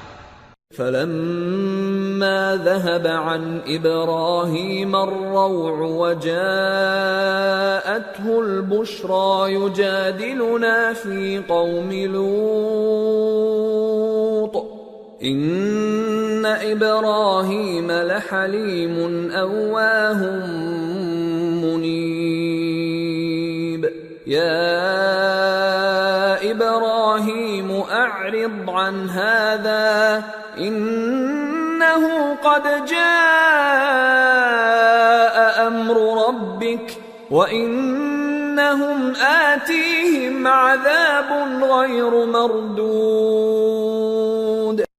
فلما ذهب عن إبراهيم الروع وجاءته البشرى يجادلنا في قوم لوط إن إبراهيم لحليم أواه منيب. يا إبراهيم أعرض عن هذا إنه قد جاء أمر ربك وإنهم آتيهم عذاب غير مردود.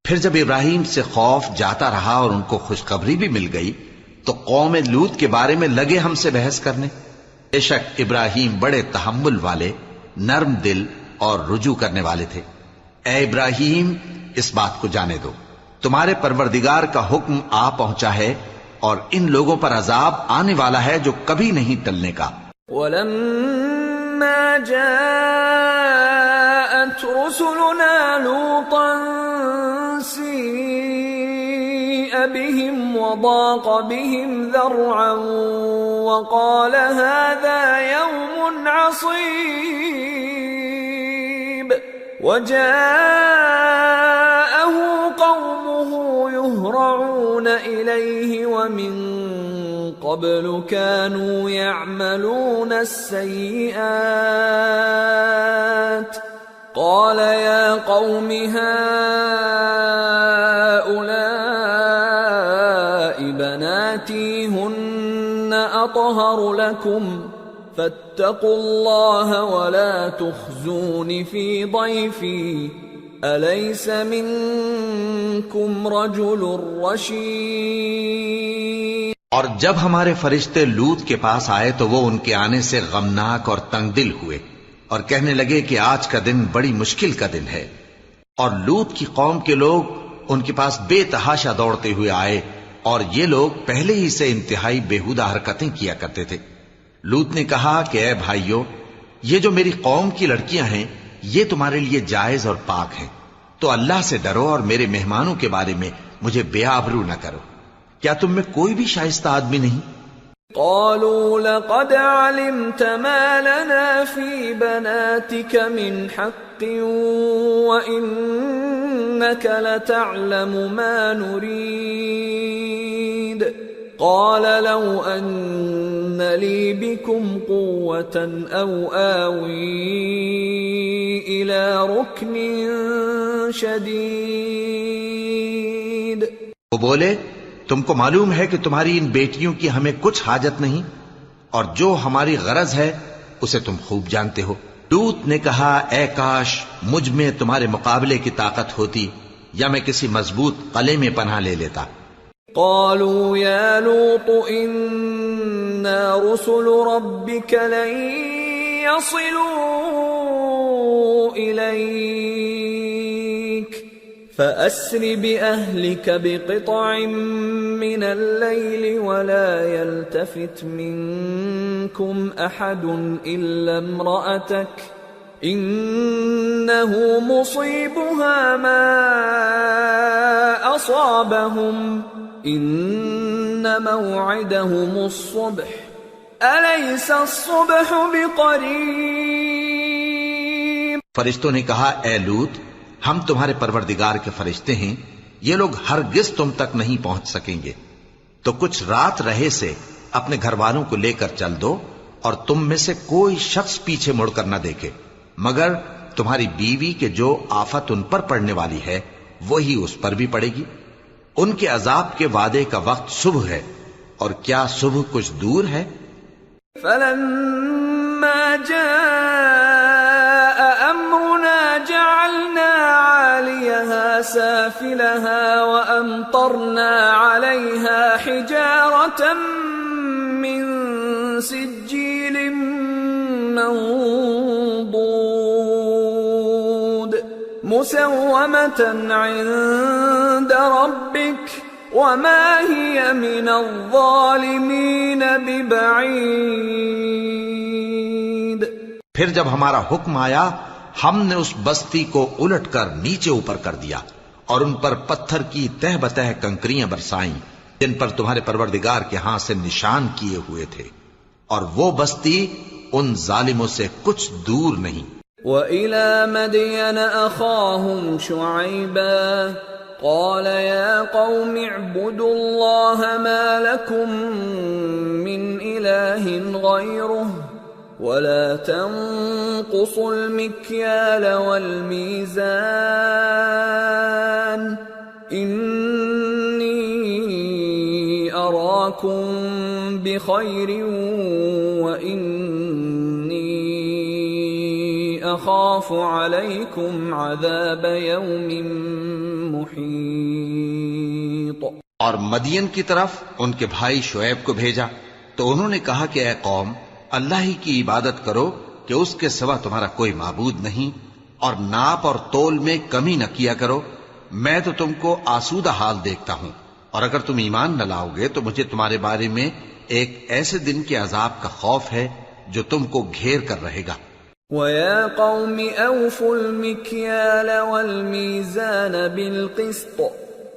پھر جب ابراہیم سے خوف جاتا رہا اور ان کو خوشخبری بھی مل گئی تو قوم لوط کے بارے میں لگے ہم سے بحث کرنے. بے شک ابراہیم بڑے تحمل والے، نرم دل اور رجوع کرنے والے تھے. اے ابراہیم، اس بات کو جانے دو، تمہارے پروردگار کا حکم آ پہنچا ہے اور ان لوگوں پر عذاب آنے والا ہے جو کبھی نہیں ٹلنے کا. وَلَمَّا جَاءَتْ رُسُلُنَا لُوطًا سِيءَ بِهِمْ وَضَاقَ بِهِمْ ذَرْعًا وَقَالَ هَذَا يَوْمٌ عَصِيبٌ. وَجَاءَهُ قَوْمُهُ يُهْرَعُونَ إِلَيْهِ وَمِن قَبْلُ كَانُوا يَعْمَلُونَ السَّيِّئَاتِ قَالَ يَا قَوْمِ هَؤُلَاءِ بَنَاتِي هُنَّ أَطْهَرُ لَكُمْ فَاتَّقُوا اللَّهَ وَلَا تُخْزُونِ فِي ضَيْفِي أَلَيْسَ مِنكُمْ رَجُلٌ رَّشِيدٌ. اور جب ہمارے فرشتے لوط کے پاس آئے تو وہ ان کے آنے سے غمناک اور تنگ دل ہوئے اور کہنے لگے کہ آج کا دن بڑی مشکل کا دن ہے. اور لوط کی قوم کے لوگ ان کے پاس بے تحاشا دوڑتے ہوئے آئے اور یہ لوگ پہلے ہی سے انتہائی بیہودہ حرکتیں کیا کرتے تھے۔ لوط نے کہا کہ اے بھائیو، یہ جو میری قوم کی لڑکیاں ہیں یہ تمہارے لیے جائز اور پاک ہیں، تو اللہ سے ڈرو اور میرے مہمانوں کے بارے میں مجھے بے آبرو نہ کرو۔ کیا تم میں کوئی بھی شائستہ آدمی نہیں؟ قالوا لقد علمت ما لنا في بناتك من حق وإنك لتعلم ما نريد قال لو أن لي بكم قوة أو آوي إلى ركن شديد۔ وہ بولے تم کو معلوم ہے کہ تمہاری ان بیٹیوں کی ہمیں کچھ حاجت نہیں، اور جو ہماری غرض ہے اسے تم خوب جانتے ہو۔ لوط نے کہا اے کاش مجھ میں تمہارے مقابلے کی طاقت ہوتی یا میں کسی مضبوط قلعے میں پناہ لے لیتا۔ قالوا يا لوط إنا رسل ربك لن يصلوا إليك فأسر بأهلك بقطع من الليل ولا يلتفت منكم أحد إلا امرأتك إنه مصيبها ما أصابهم إن موعدهم الصبح أليس الصبح بقريب۔ فرشتوں نے کہا اے لوط، ہم تمہارے پروردگار کے فرشتے ہیں، یہ لوگ ہرگز تم تک نہیں پہنچ سکیں گے، تو کچھ رات رہے سے اپنے گھر والوں کو لے کر چل دو، اور تم میں سے کوئی شخص پیچھے مڑ کر نہ دیکھے مگر تمہاری بیوی کے جو آفت ان پر پڑنے والی ہے وہی اس پر بھی پڑے گی۔ ان کے عذاب کے وعدے کا وقت صبح ہے، اور کیا صبح کچھ دور ہے؟ فلما جاء أمرنا جعلنا عاليها سافلها وأمطرنا عليها حجارة من سجيل منضود مسومة عند ربك وما هي من الظالمين ببعيد۔ پھر جب ہمارا حکم آیا ہم نے اس بستی کو الٹ کر نیچے اوپر کر دیا اور ان پر پتھر کی تہ بتہ کنکریاں برسائیں جن پر تمہارے پروردگار کے ہاں سے نشان کیے ہوئے تھے، اور وہ بستی ان ظالموں سے کچھ دور نہیں۔ وَإِلَى مَدْيَنَ أَخَاهُمْ شُعَيْبًا قَالَ يَا قَوْمِ اعْبُدُوا اللَّهَ مَا لَكُمْ مِنْ إِلَٰهٍ غَيْرُهُ وَلَا تَنقُصُوا الْمِكْيَالَ وَالْمِيزَانَ إِنِّي أَرَاكُمْ بِخَيْرٍ وَإِنِّي أَخَافُ عَلَيْكُمْ عَذَابَ يَوْمٍ محیط۔ اور مدین کی طرف ان کے بھائی شعیب کو بھیجا تو انہوں نے کہا کہ اے قوم، اللہ ہی کی عبادت کرو کہ اس کے سوا تمہارا کوئی معبود نہیں، اور ناپ اور تول میں کمی نہ کیا کرو، میں تو تم کو آسودہ حال دیکھتا ہوں، اور اگر تم ایمان نہ لاؤ گے تو مجھے تمہارے بارے میں ایک ایسے دن کے عذاب کا خوف ہے جو تم کو گھیر کر رہے گا۔ وَيَا قَوْمِ أَوْفُوا الْمِكْيَالَ وَالْمِيزَانَ بِالْقِسْطِ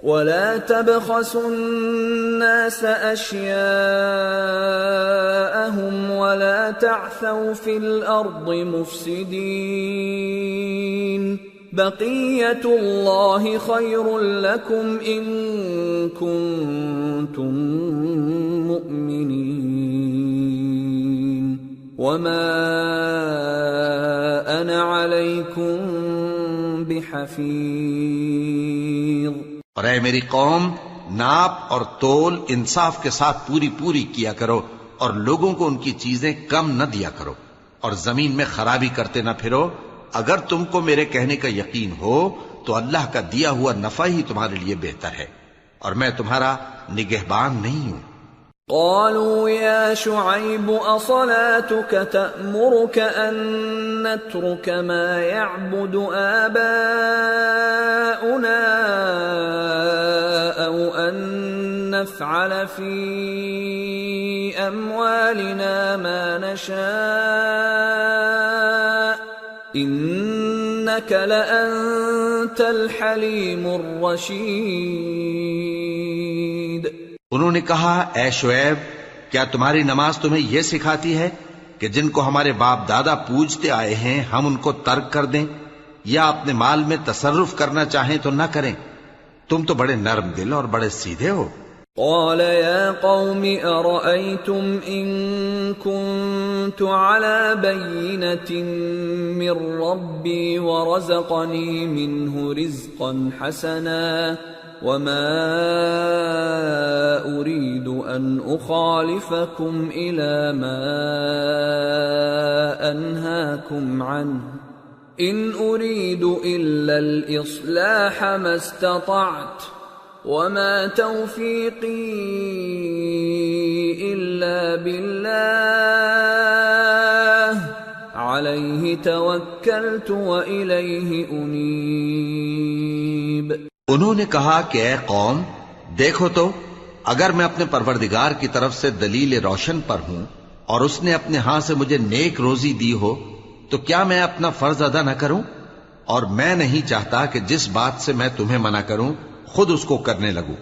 وَلَا تَبْخَسُوا النَّاسَ أَشْيَاءَهُمْ وَلَا تَعْثَوْا فِي الْأَرْضِ مُفْسِدِينَ بَقِيَّةُ اللَّهِ خَيْرٌ لَكُمْ إِن كُنتُم مُؤْمِنِينَ وَمَا أَنَا عَلَيْكُمْ بِحَفِيظٍ۔ اور اے میری قوم، ناپ اور تول انصاف کے ساتھ پوری پوری کیا کرو، اور لوگوں کو ان کی چیزیں کم نہ دیا کرو، اور زمین میں خرابی کرتے نہ پھرو۔ اگر تم کو میرے کہنے کا یقین ہو تو اللہ کا دیا ہوا نفع ہی تمہارے لیے بہتر ہے، اور میں تمہارا نگہبان نہیں ہوں۔ قالوا يا شعيب أصلاتك تأمرك أن نترك ما يعبد آباؤنا أو أن نفعل في أموالنا ما نشاء إنك لأنت الحليم الرشيد۔ انہوں نے کہا اے شعیب، کیا تمہاری نماز تمہیں یہ سکھاتی ہے کہ جن کو ہمارے باپ دادا پوجتے آئے ہیں ہم ان کو ترک کر دیں یا اپنے مال میں تصرف کرنا چاہیں تو نہ کریں؟ تم تو بڑے نرم دل اور بڑے سیدھے ہو۔ قال يا قوم أرأيتم إن كنت على بينة من ربي ورزقني منه رزقا حسنا وما أريد أن أخالفكم إلى ما أنهاكم عنه إن أريد إلا الإصلاح ما استطعت وما توفيقي إلا بالله عليه توكلت وإليه أنيب۔ انہوں نے کہا کہ اے قوم، دیکھو تو اگر میں اپنے پروردگار کی طرف سے دلیل روشن پر ہوں اور اس نے اپنے ہاں سے مجھے نیک روزی دی ہو تو کیا میں اپنا فرض ادا نہ کروں؟ اور میں نہیں چاہتا کہ جس بات سے میں تمہیں منع کروں خود اس کو کرنے لگوں۔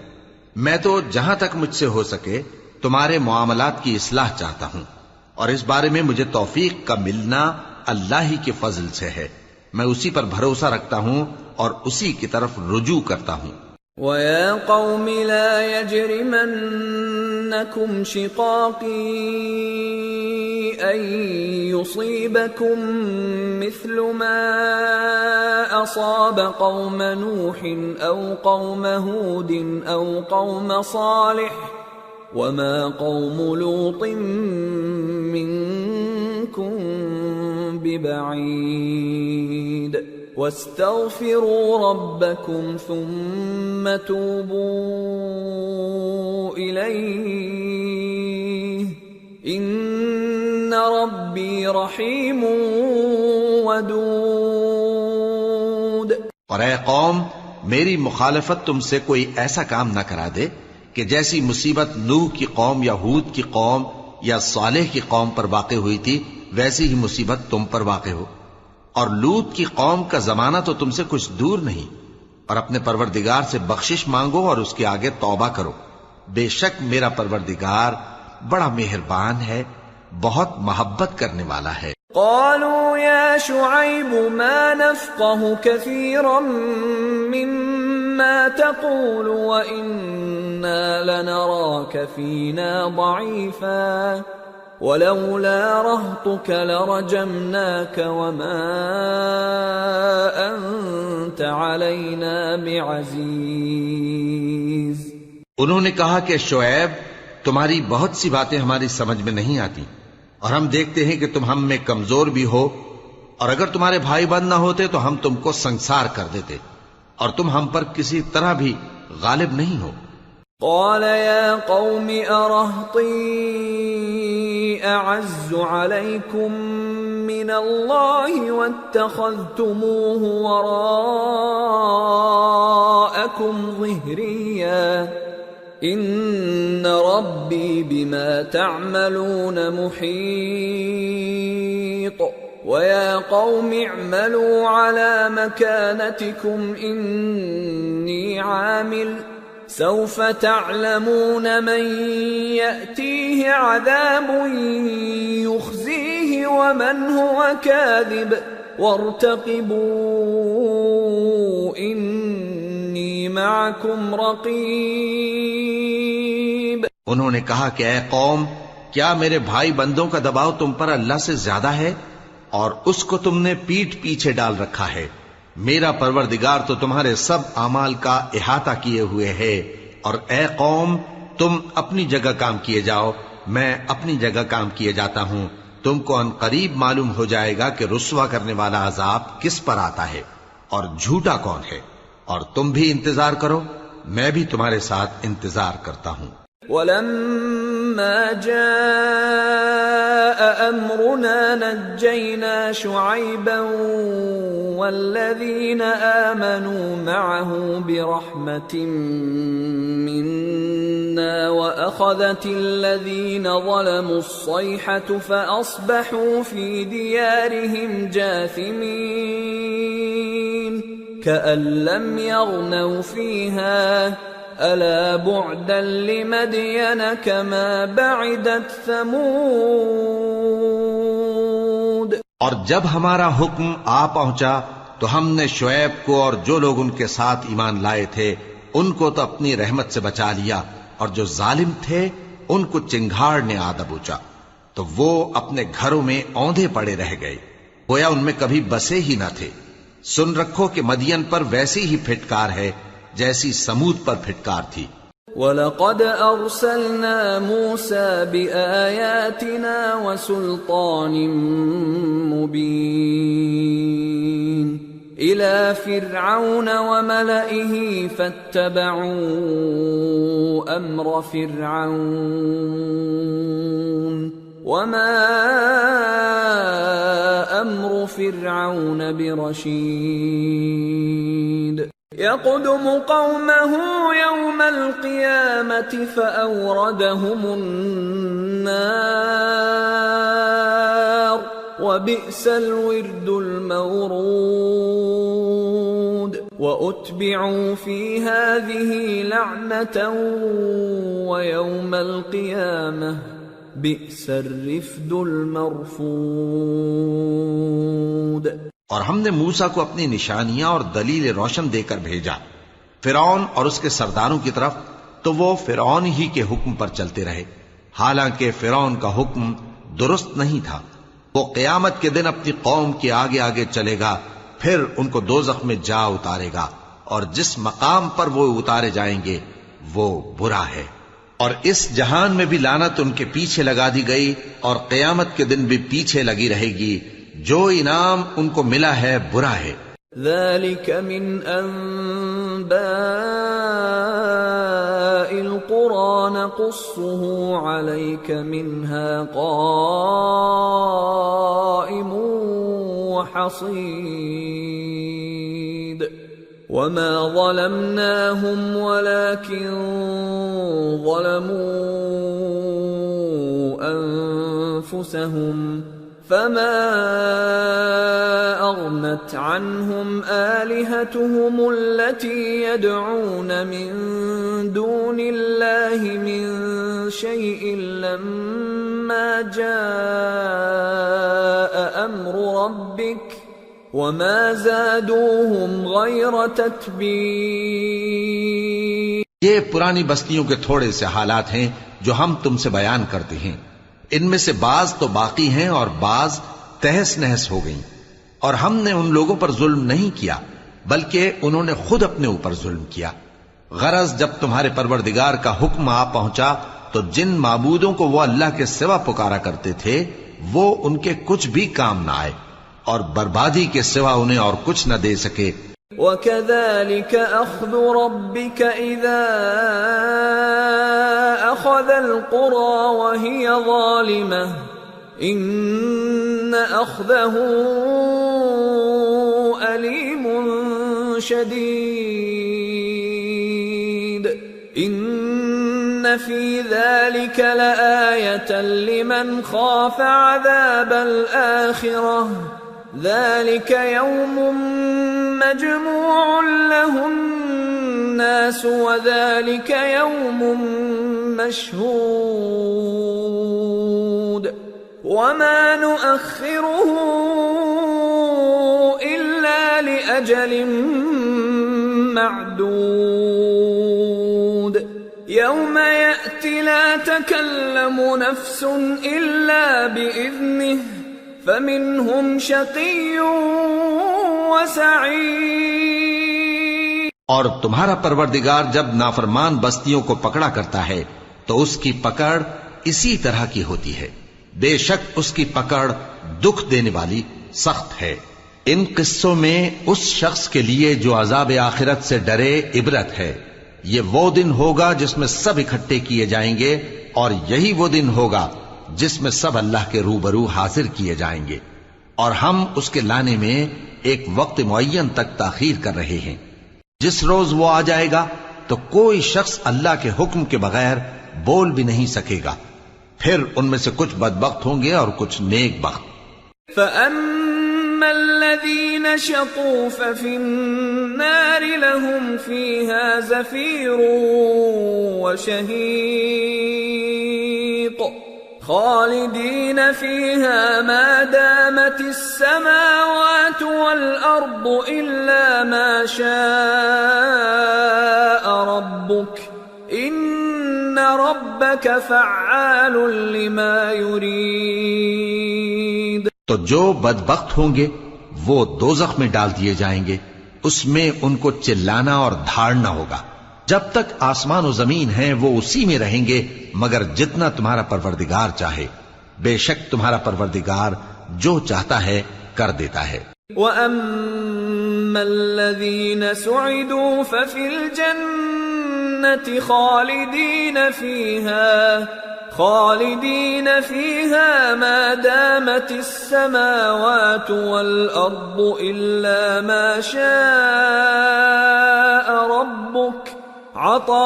میں تو جہاں تک مجھ سے ہو سکے تمہارے معاملات کی اصلاح چاہتا ہوں، اور اس بارے میں مجھے توفیق کا ملنا اللہ ہی کے فضل سے ہے۔ میں اسی پر بھروسہ رکھتا ہوں اور اسی کی طرف رجوع کرتا ہوں۔ وَيَا قَوْمِ لَا يَجْرِمَنَّكُمْ شِقَاقِي أَن يُصِيبَكُم مِّثْلُ مَا أَصَابَ قَوْمَ نُوحٍ أَوْ قَوْمَ هُودٍ أَوْ قَوْمَ صَالِحٍ وَمَا قَوْمُ لُوطٍ مِّنكُم بِبَعِيدٍ وَاسْتَغْفِرُوا رَبَّكُمْ ثُمَّ تُوبُوا إِلَيْهِ إِنَّ رَبِّي رَحِيمٌ وَدُودٌ۔ اور اے قوم، میری مخالفت تم سے کوئی ایسا کام نہ کرا دے کہ جیسی مصیبت نوح کی قوم یا ہود کی قوم یا صالح کی قوم پر واقع ہوئی تھی ویسی ہی مصیبت تم پر واقع ہو۔ اور لوط کی قوم کا زمانہ تو تم سے کچھ دور نہیں، اور اپنے پروردگار سے بخشش مانگو اور اس کے آگے توبہ کرو، بے شک میرا پروردگار بڑا مہربان ہے، بہت محبت کرنے والا ہے۔ قالوا يا شعيب ما نفقه كثيرا مما تقول وإنا لنراك فينا ضعيفا ولولا رهطك لرجمناك وما أنت علينا بعزيز۔ انہوں نے کہا کہ شعیب، تمہاری بہت سی باتیں ہماری سمجھ میں نہیں آتی، اور ہم دیکھتے ہیں کہ تم ہم میں کمزور بھی ہو، اور اگر تمہارے بھائی بند نہ ہوتے تو ہم تم کو سنسار کر دیتے، اور تم ہم پر کسی طرح بھی غالب نہیں ہو۔ قال يا قوم أرهطي أعز عليكم من الله واتخذتموه وراءكم ظهريا إن ربي بما تعملون محيط ويا قوم اعملوا على مكانتكم إني عامل سوف تعلمون من يأتيه عذاب يخزيه ومن هو كاذب وارتقبوا إني معكم رقيب۔ انہوں نے کہا کہ اے قوم، کیا میرے بھائی بندوں کا دباؤ تم پر اللہ سے زیادہ ہے اور اس کو تم نے پیٹھ پیچھے ڈال رکھا ہے؟ میرا پروردگار تو تمہارے سب اعمال کا احاطہ کیے ہوئے ہے، اور اے قوم تم اپنی جگہ کام کیے جاؤ، میں اپنی جگہ کام کیے جاتا ہوں۔ تم کو ان قریب معلوم ہو جائے گا کہ رسوا کرنے والا عذاب کس پر آتا ہے اور جھوٹا کون ہے، اور تم بھی انتظار کرو، میں بھی تمہارے ساتھ انتظار کرتا ہوں۔ فلما جاء أمرنا نجينا شعيبا والذين آمنوا معه برحمة منا وأخذت الذين ظلموا الصيحة فأصبحوا في ديارهم جاثمين كأن لم يغنوا فيها ألا بعدا لمدين كما بعدت ثمود. اور جب ہمارا حکم آ پہنچا تو ہم نے شعیب کو اور جو لوگ ان کے ساتھ ایمان لائے تھے ان کو تو اپنی رحمت سے بچا لیا، اور جو ظالم تھے ان کو چنگھاڑ نے آ دبوچا تو وہ اپنے گھروں میں اوندھے پڑے رہ گئے، گویا ان میں کبھی بسے ہی نہ تھے. سن رکھو کہ مدین پر ویسی ہی پھٹکار ہے جیسی سمود پر پھٹکار تھی. وَلَقَدْ أَرْسَلْنَا مُوسَى بِآيَاتِنَا وَسُلْطَانٍ مُبِينٍ إِلَى فِرْعَوْنَ وَمَلَئِهِ فَاتَّبَعُوا أَمْرَ فِرْعَوْنَ وَمَا أَمْرُ فِرْعَوْنَ بِرَشِيدٍ يَقْدُمُ قَوْمَهُ يَوْمَ الْقِيَامَةِ فَأَوْرَدَهُمُ النَّارَ وَبِئْسَ الْوِرْدُ الْمَوْرُودُ وَأُتْبِعُوا فِي هَذِهِ لَعْنَةً وَيَوْمَ الْقِيَامَةِ بِئْسَ الرِّفْدُ الْمَرْفُودُ. اور ہم نے موسیٰ کو اپنی نشانیاں اور دلیل روشن دے کر بھیجا فرعون اور اس کے سرداروں کی طرف، تو وہ فرعون ہی کے حکم پر چلتے رہے، حالانکہ فرعون کا حکم درست نہیں تھا. وہ قیامت کے دن اپنی قوم کے آگے آگے چلے گا، پھر ان کو دوزخ میں جا اتارے گا، اور جس مقام پر وہ اتارے جائیں گے وہ برا ہے. اور اس جہان میں بھی لعنت ان کے پیچھے لگا دی گئی، اور قیامت کے دن بھی پیچھے لگی رہے گی. جو انعام ان کو ملا ہے برا ہے. ذلك من أنباء القرى نقصه عليك منها قائم وحصيد وما ظلمناهم ولكن ظلموا أنفسهم فما أغنت عنهم آلهتهم التي يدعون من دون الله من شيء لما جاء أمر ربك وما زادوهم غير تتبير. یہ پرانی بستیوں کے تھوڑے سے حالات ہیں جو ہم تم سے بیان کرتے ہیں. ان میں سے بعض تو باقی ہیں اور بعض تہس نہس ہو گئیں. اور ہم نے ان لوگوں پر ظلم نہیں کیا بلکہ انہوں نے خود اپنے اوپر ظلم کیا. غرض جب تمہارے پروردگار کا حکم آ پہنچا تو جن معبودوں کو وہ اللہ کے سوا پکارا کرتے تھے وہ ان کے کچھ بھی کام نہ آئے اور بربادی کے سوا انہیں اور کچھ نہ دے سکے. وَكَذَلِكَ أَخْذُ رَبِّكَ إِذَا أَخَذَ الْقُرَى وَهِيَ ظَالِمَةٌ إِنَّ أَخْذَهُ أَلِيمٌ شَدِيدٌ إِنَّ فِي ذَلِكَ لَآيَةً لِمَنْ خَافَ عَذَابَ الْآخِرَةِ ذَلِكَ يَوْمٌ مَجْمُوعٌ لَهُ النَّاسُ وَذَلِكَ يَوْمٌ مَشْهُودٌ وَمَا نُؤَخِّرُهُ إِلَّا لِأَجَلٍ مَّعْدُودٍ يَوْمَ يَأْتِ لَا تَكَلَّمُ نَفْسٌ إِلَّا بِإِذْنِهِ فَمِنْهُمْ شَقِيٌّ وَسَعِيدٌ. اور تمہارا پروردگار جب نافرمان بستیوں کو پکڑا کرتا ہے تو اس کی پکڑ اسی طرح کی ہوتی ہے. بے شک اس کی پکڑ دکھ دینے والی سخت ہے. ان قصوں میں اس شخص کے لیے جو عذاب آخرت سے ڈرے عبرت ہے. یہ وہ دن ہوگا جس میں سب اکٹھے کیے جائیں گے اور یہی وہ دن ہوگا جس میں سب اللہ کے روبرو حاضر کیے جائیں گے، اور ہم اس کے لانے میں ایک وقت معین تک تاخیر کر رہے ہیں۔ جس روز وہ آ جائے گا تو کوئی شخص اللہ کے حکم کے بغیر بول بھی نہیں سکے گا، پھر ان میں سے کچھ بدبخت ہوں گے اور کچھ نیک بخت۔ فَأَمَّا الَّذِينَ شَقُوا فَفِي النَّارِ لَهُمْ فِيهَا زَفِيرٌ وَشَهِيقٌ خَالِدِينَ فِيهَا مَا دَامَتِ السَّمَاوَاتُ وَالْأَرْضُ إِلَّا مَا شَاءَ رَبُّكَ إِنَّ رَبَّكَ فَعَّالٌ لِمَا يُرِيدُ۔ تو جو بدبخت ہوں گے وہ دوزخ میں ڈال دیے جائیں گے، اس میں ان کو چلانا اور دھاڑنا ہوگا۔ جب تک آسمان و زمین ہیں وہ اسی میں رہیں گے مگر جتنا تمہارا پروردگار چاہے، بے شک تمہارا پروردگار جو چاہتا ہے کر دیتا ہے۔ وَأَمَّا الَّذِينَ سُعِدُوا فَفِي الْجَنَّةِ خالدين فيها ما دامت السماوات والأرض إلا ما شاء ربك عطاء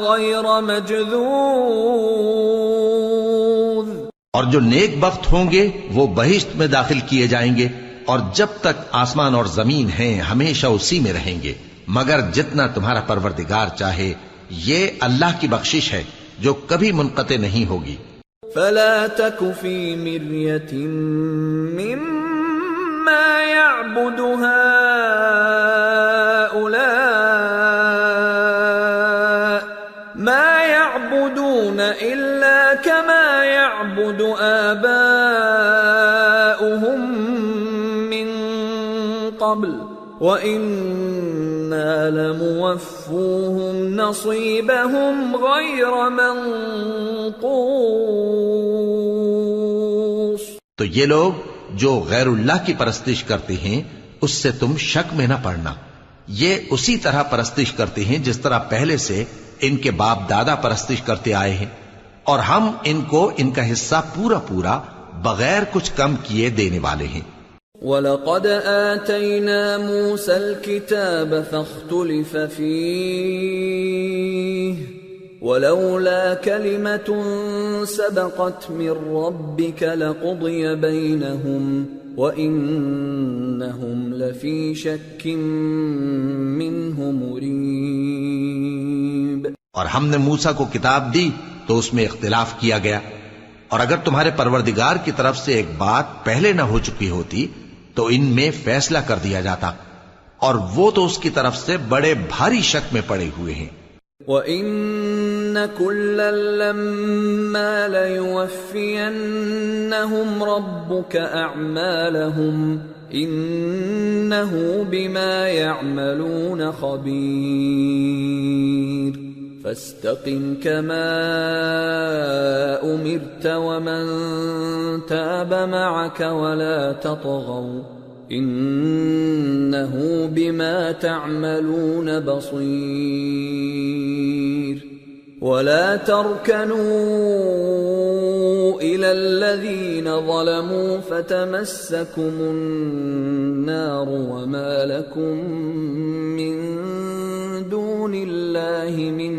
غير مجذوذ۔ اور جو نیک بخت ہوں گے وہ بہشت میں داخل کیے جائیں گے، اور جب تک آسمان اور زمین ہیں ہمیشہ اسی میں رہیں گے مگر جتنا تمہارا پروردگار چاہے، یہ اللہ کی بخشش ہے جو کبھی منقطع نہیں ہوگی۔ فلا تك في مرية مما يعبد هؤلاء ما يعبدون إلا كما يعبد آباؤهم من قبل وَإِنَّا لَمُوَفُّوهُمْ نَصِيبَهُمْ غَيْرَ مَنْقُوصٍ۔ تو یہ لوگ جو غیر اللہ کی پرستش کرتے ہیں اس سے تم شک میں نہ پڑنا، یہ اسی طرح پرستش کرتے ہیں جس طرح پہلے سے ان کے باپ دادا پرستش کرتے آئے ہیں، اور ہم ان کو ان کا حصہ پورا پورا بغیر کچھ کم کیے دینے والے ہیں۔ وَلَقَدْ آتَيْنَا مُوسَى الْكِتَابَ فَاخْتُلِفَ فِيهِ وَلَوْلَا كَلِمَةٌ سَبَقَتْ مِنْ رَبِّكَ لَقُضِيَ بَيْنَهُمْ وَإِنَّهُمْ لَفِي شَكٍّ مِّنْهُ مُرِيبٍ۔ اور ہم نے موسیٰ کو کتاب دی تو اس میں اختلاف کیا گیا، اور اگر تمہارے پروردگار کی طرف سے ایک بات پہلے نہ ہو چکی ہوتی تو ان میں فیصلہ کر دیا جاتا، اور وہ تو اس کی طرف سے بڑے بھاری شک میں پڑے ہوئے ہیں۔ وَإِنَّ كُلًّا لَمَّا لَيُوَفِّيَنَّهُمْ رَبُّكَ أَعْمَالَهُمْ إِنَّهُ بِمَا يَعْمَلُونَ خَبِيرٌ۔ فَاسْتَقِمْ كَمَا أُمِرْتَ وَمَنْ تَابَ مَعَكَ وَلَا تَطْغَوْا إِنَّهُ بِمَا تَعْمَلُونَ بَصِيرٌ۔ وَلَا تَرْكَنُوا إِلَى الَّذِينَ ظَلَمُوا فَتَمَسَّكُمُ النَّارُ وَمَا لَكُمْ مِنْ دُونِ اللَّهِ مِنْ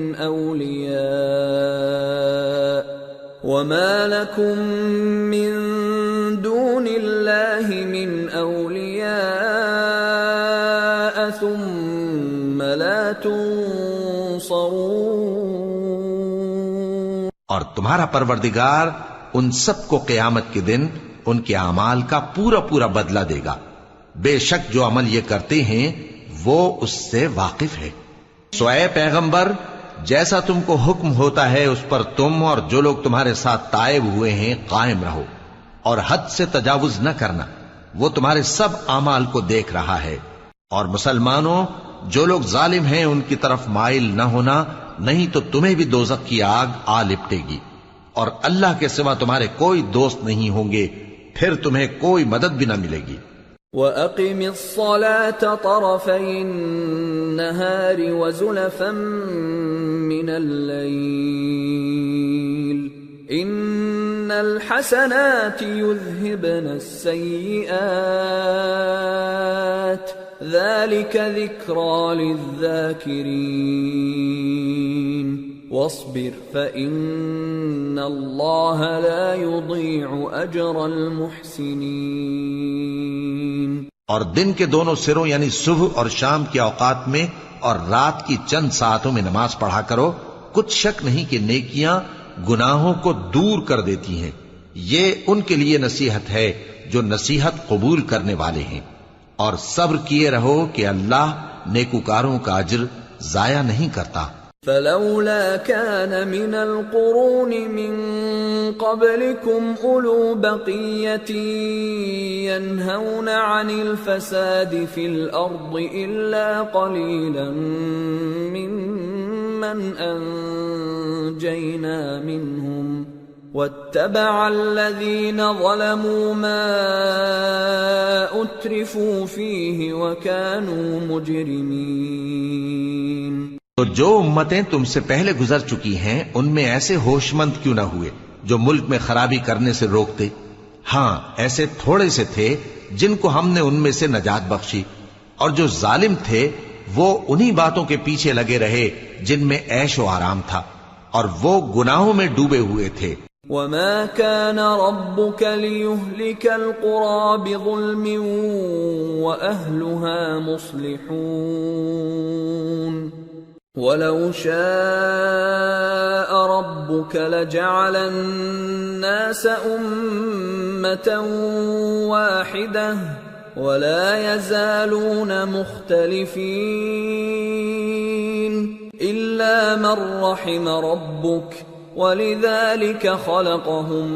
أَوْلِيَاءَ ثُمَّ لَا تُنصَرُونَ۔ اور تمہارا پروردگار ان سب کو قیامت کے دن ان کے اعمال کا پورا پورا بدلہ دے گا، بے شک جو عمل یہ کرتے ہیں وہ اس سے واقف ہے۔ سو اے پیغمبر، جیسا تم کو حکم ہوتا ہے اس پر تم اور جو لوگ تمہارے ساتھ تائب ہوئے ہیں قائم رہو، اور حد سے تجاوز نہ کرنا، وہ تمہارے سب اعمال کو دیکھ رہا ہے۔ اور مسلمانوں، جو لوگ ظالم ہیں ان کی طرف مائل نہ ہونا، نہیں تو تمہیں بھی دوزخ کی آگ آ لپٹے گی، اور اللہ کے سوا تمہارے کوئی دوست نہیں ہوں گے، پھر تمہیں کوئی مدد بھی نہ ملے گی۔ وَأَقِمِ الصَّلَاةَ طَرَفَيِ النَّهَارِ وَزُلَفًا مِّنَ اللَّيْلِ إِنَّ الْحَسَنَاتِ يُذْهِبْنَ السَّيِّئَاتِ ذَلِكَ ذِكْرَى لِلذَّاكِرِينَ وَاصْبِرْ فَإِنَّ اللَّهَ لَا يُضِيعُ أَجْرَ الْمُحْسِنِينَ۔ اور دن کے دونوں سروں یعنی صبح اور شام کے اوقات میں اور رات کی چند ساعتوں میں نماز پڑھا کرو، کچھ شک نہیں کہ نیکیاں گناہوں کو دور کر دیتی ہیں۔ یہ ان کے لیے نصیحت ہے جو نصیحت قبول کرنے والے ہیں، اور صبر کیے رہو کہ اللہ نیکوکاروں کا اجر ضائع نہیں کرتا۔ فلولا كان من القرون من قبلكم أولو بقية ينهون عن الفساد في الأرض إلا قليلا ممن أنجينا منهم واتبع الذين ظلموا ما أترفوا فيه وكانوا مجرمين۔ تو جو امتیں تم سے پہلے گزر چکی ہیں ان میں ایسے ہوش مند کیوں نہ ہوئے جو ملک میں خرابی کرنے سے روکتے؟ ہاں ایسے تھوڑے سے تھے جن کو ہم نے ان میں سے نجات بخشی، اور جو ظالم تھے وہ انہی باتوں کے پیچھے لگے رہے جن میں عیش و آرام تھا، اور وہ گناہوں میں ڈوبے ہوئے تھے۔ وَمَا كَانَ رَبُّكَ لِيُهْلِكَ الْقُرَى بِظُلْمٍ وَأَهْلُهَا مُصْلِحُونَ وَلَوْ شَاءَ رَبُّكَ لَجَعَلَ النَّاسَ أُمَّةً وَاحِدَةً وَلَا يَزَالُونَ مُخْتَلِفِينَ إِلَّا مَن رَّحِمَ رَبُّكَ وَلِذَلِكَ خَلَقَهُمْ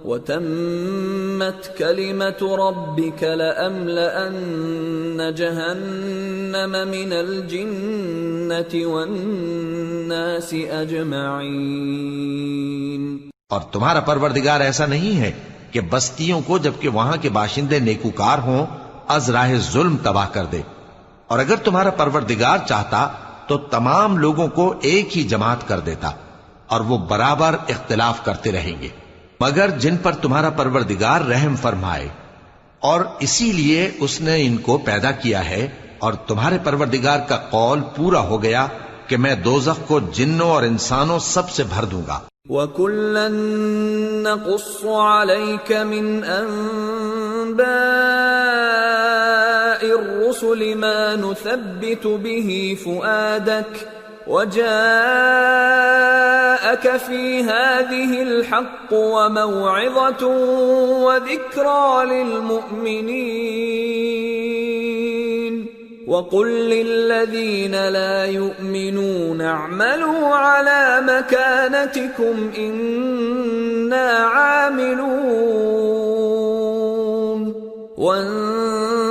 وَتَمَّتْ كَلِمَةُ رَبِّكَ لَأَمْلَأَنَّ جَهَنَّمَ مِنَ الْجِنَّةِ وَالنَّاسِ أَجْمَعِينَ۔ اور تمہارا پروردگار ایسا نہیں ہے کہ بستیوں کو جبکہ وہاں کے باشندے نیکوکار ہوں از راہ ظلم تباہ کر دے، اور اگر تمہارا پروردگار چاہتا تو تمام لوگوں کو ایک ہی جماعت کر دیتا، اور وہ برابر اختلاف کرتے رہیں گے، مگر جن پر تمہارا پروردگار رحم فرمائے، اور اسی لیے اس نے ان کو پیدا کیا ہے۔ اور تمہارے پروردگار کا قول پورا ہو گیا کہ میں دوزخ کو جنوں اور انسانوں سب سے بھر دوں گا۔ وَكُلًّا نَّقُصُّ عَلَيْكَ مِنْ أَنبَاءِ الرُّسُلِ مَا نُثَبِّتُ بِهِ فُؤَادَكَ وَجَاءَكَ فِي هَٰذِهِ الْحَقُّ وَمَوْعِظَةٌ وَذِكْرَىٰ لِلْمُؤْمِنِينَ وَقُل لِّلَّذِينَ لَا يُؤْمِنُونَ اعْمَلُوا عَلَىٰ مَكَانَتِكُمْ إِنَّا عَامِلُونَ وَانتَظِرُوا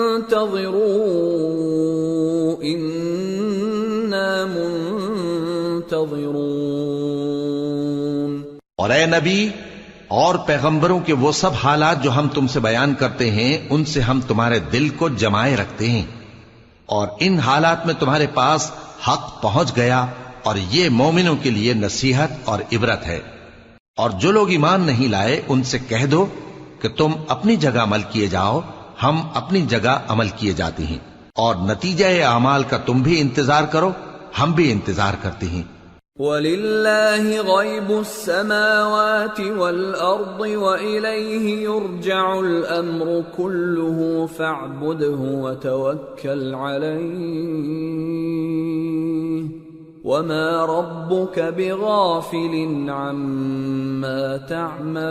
إِنَّا منتظرون۔ اور اے نبی اور پیغمبروں کے وہ سب حالات جو ہم تم سے بیان کرتے ہیں ان سے ہم تمہارے دل کو جمائے رکھتے ہیں، اور ان حالات میں تمہارے پاس حق پہنچ گیا، اور یہ مومنوں کے لیے نصیحت اور عبرت ہے۔ اور جو لوگ ایمان نہیں لائے ان سے کہہ دو کہ تم اپنی جگہ عمل کیے جاؤ، ہم اپنی جگہ عمل کیے جاتے ہیں، اور نتیجہ اعمال کا تم بھی انتظار کرو، ہم بھی انتظار کرتے ہیں۔ وَلِلَّهِ غَيْبُ السَّمَاوَاتِ وَالْأَرْضِ وَإِلَيْهِ يُرْجَعُ الْأَمْرُ كُلُّهُ فَاعْبُدْهُ وَتَوَكَّلْ عَلَيْهِ وَمَا رَبُّكَ بِغَافِلٍ عَمَّا تَعْمَلُونَ۔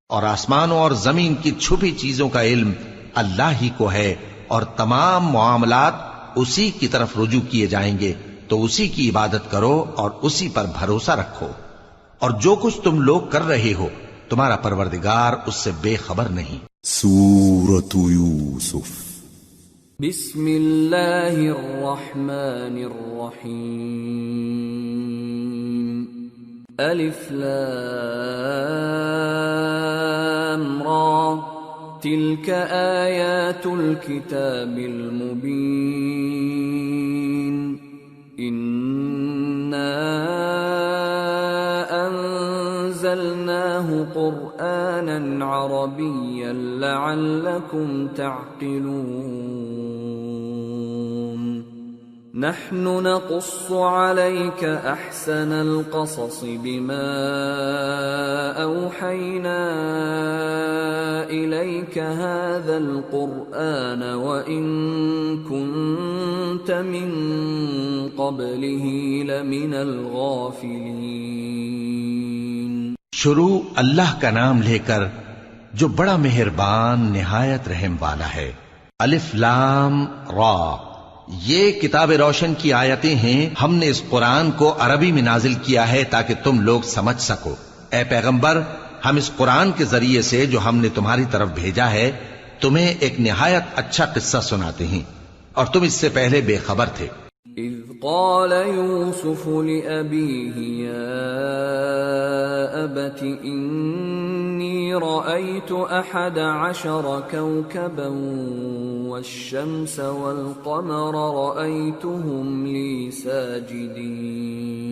اور آسمانوں اور زمین کی چھپی چیزوں کا علم اللہ ہی کو ہے، اور تمام معاملات اسی کی طرف رجوع کیے جائیں گے، تو اسی کی عبادت کرو اور اسی پر بھروسہ رکھو، اور جو کچھ تم لوگ کر رہے ہو تمہارا پروردگار اس سے بے خبر نہیں۔ سورة یوسف بسم اللہ الرحمن الرحیم الف لام أمرا تلك آيات الكتاب المبين إنا أنزلناه قرآنا عربيا لعلكم تعقلون نحن نقص عليك أحسن القصص بما أوحينا إليك هذا القرآن وإن كنت من قبله لمن الغافلين. شروع اللہ کا نام لے کر جو بڑا مہربان نہایت رحم والا ہے. الف لام را، یہ کتاب روشن کی آیتیں ہیں. ہم نے اس قرآن کو عربی میں نازل کیا ہے تاکہ تم لوگ سمجھ سکو. اے پیغمبر، ہم اس قرآن کے ذریعے سے جو ہم نے تمہاری طرف بھیجا ہے تمہیں ایک نہایت اچھا قصہ سناتے ہیں اور تم اس سے پہلے بے خبر تھے. اذ قال يوسف لأبيه يا أبت إني رأيت 11 كوكبا والشمس والقمر رأيتهم لي ساجدين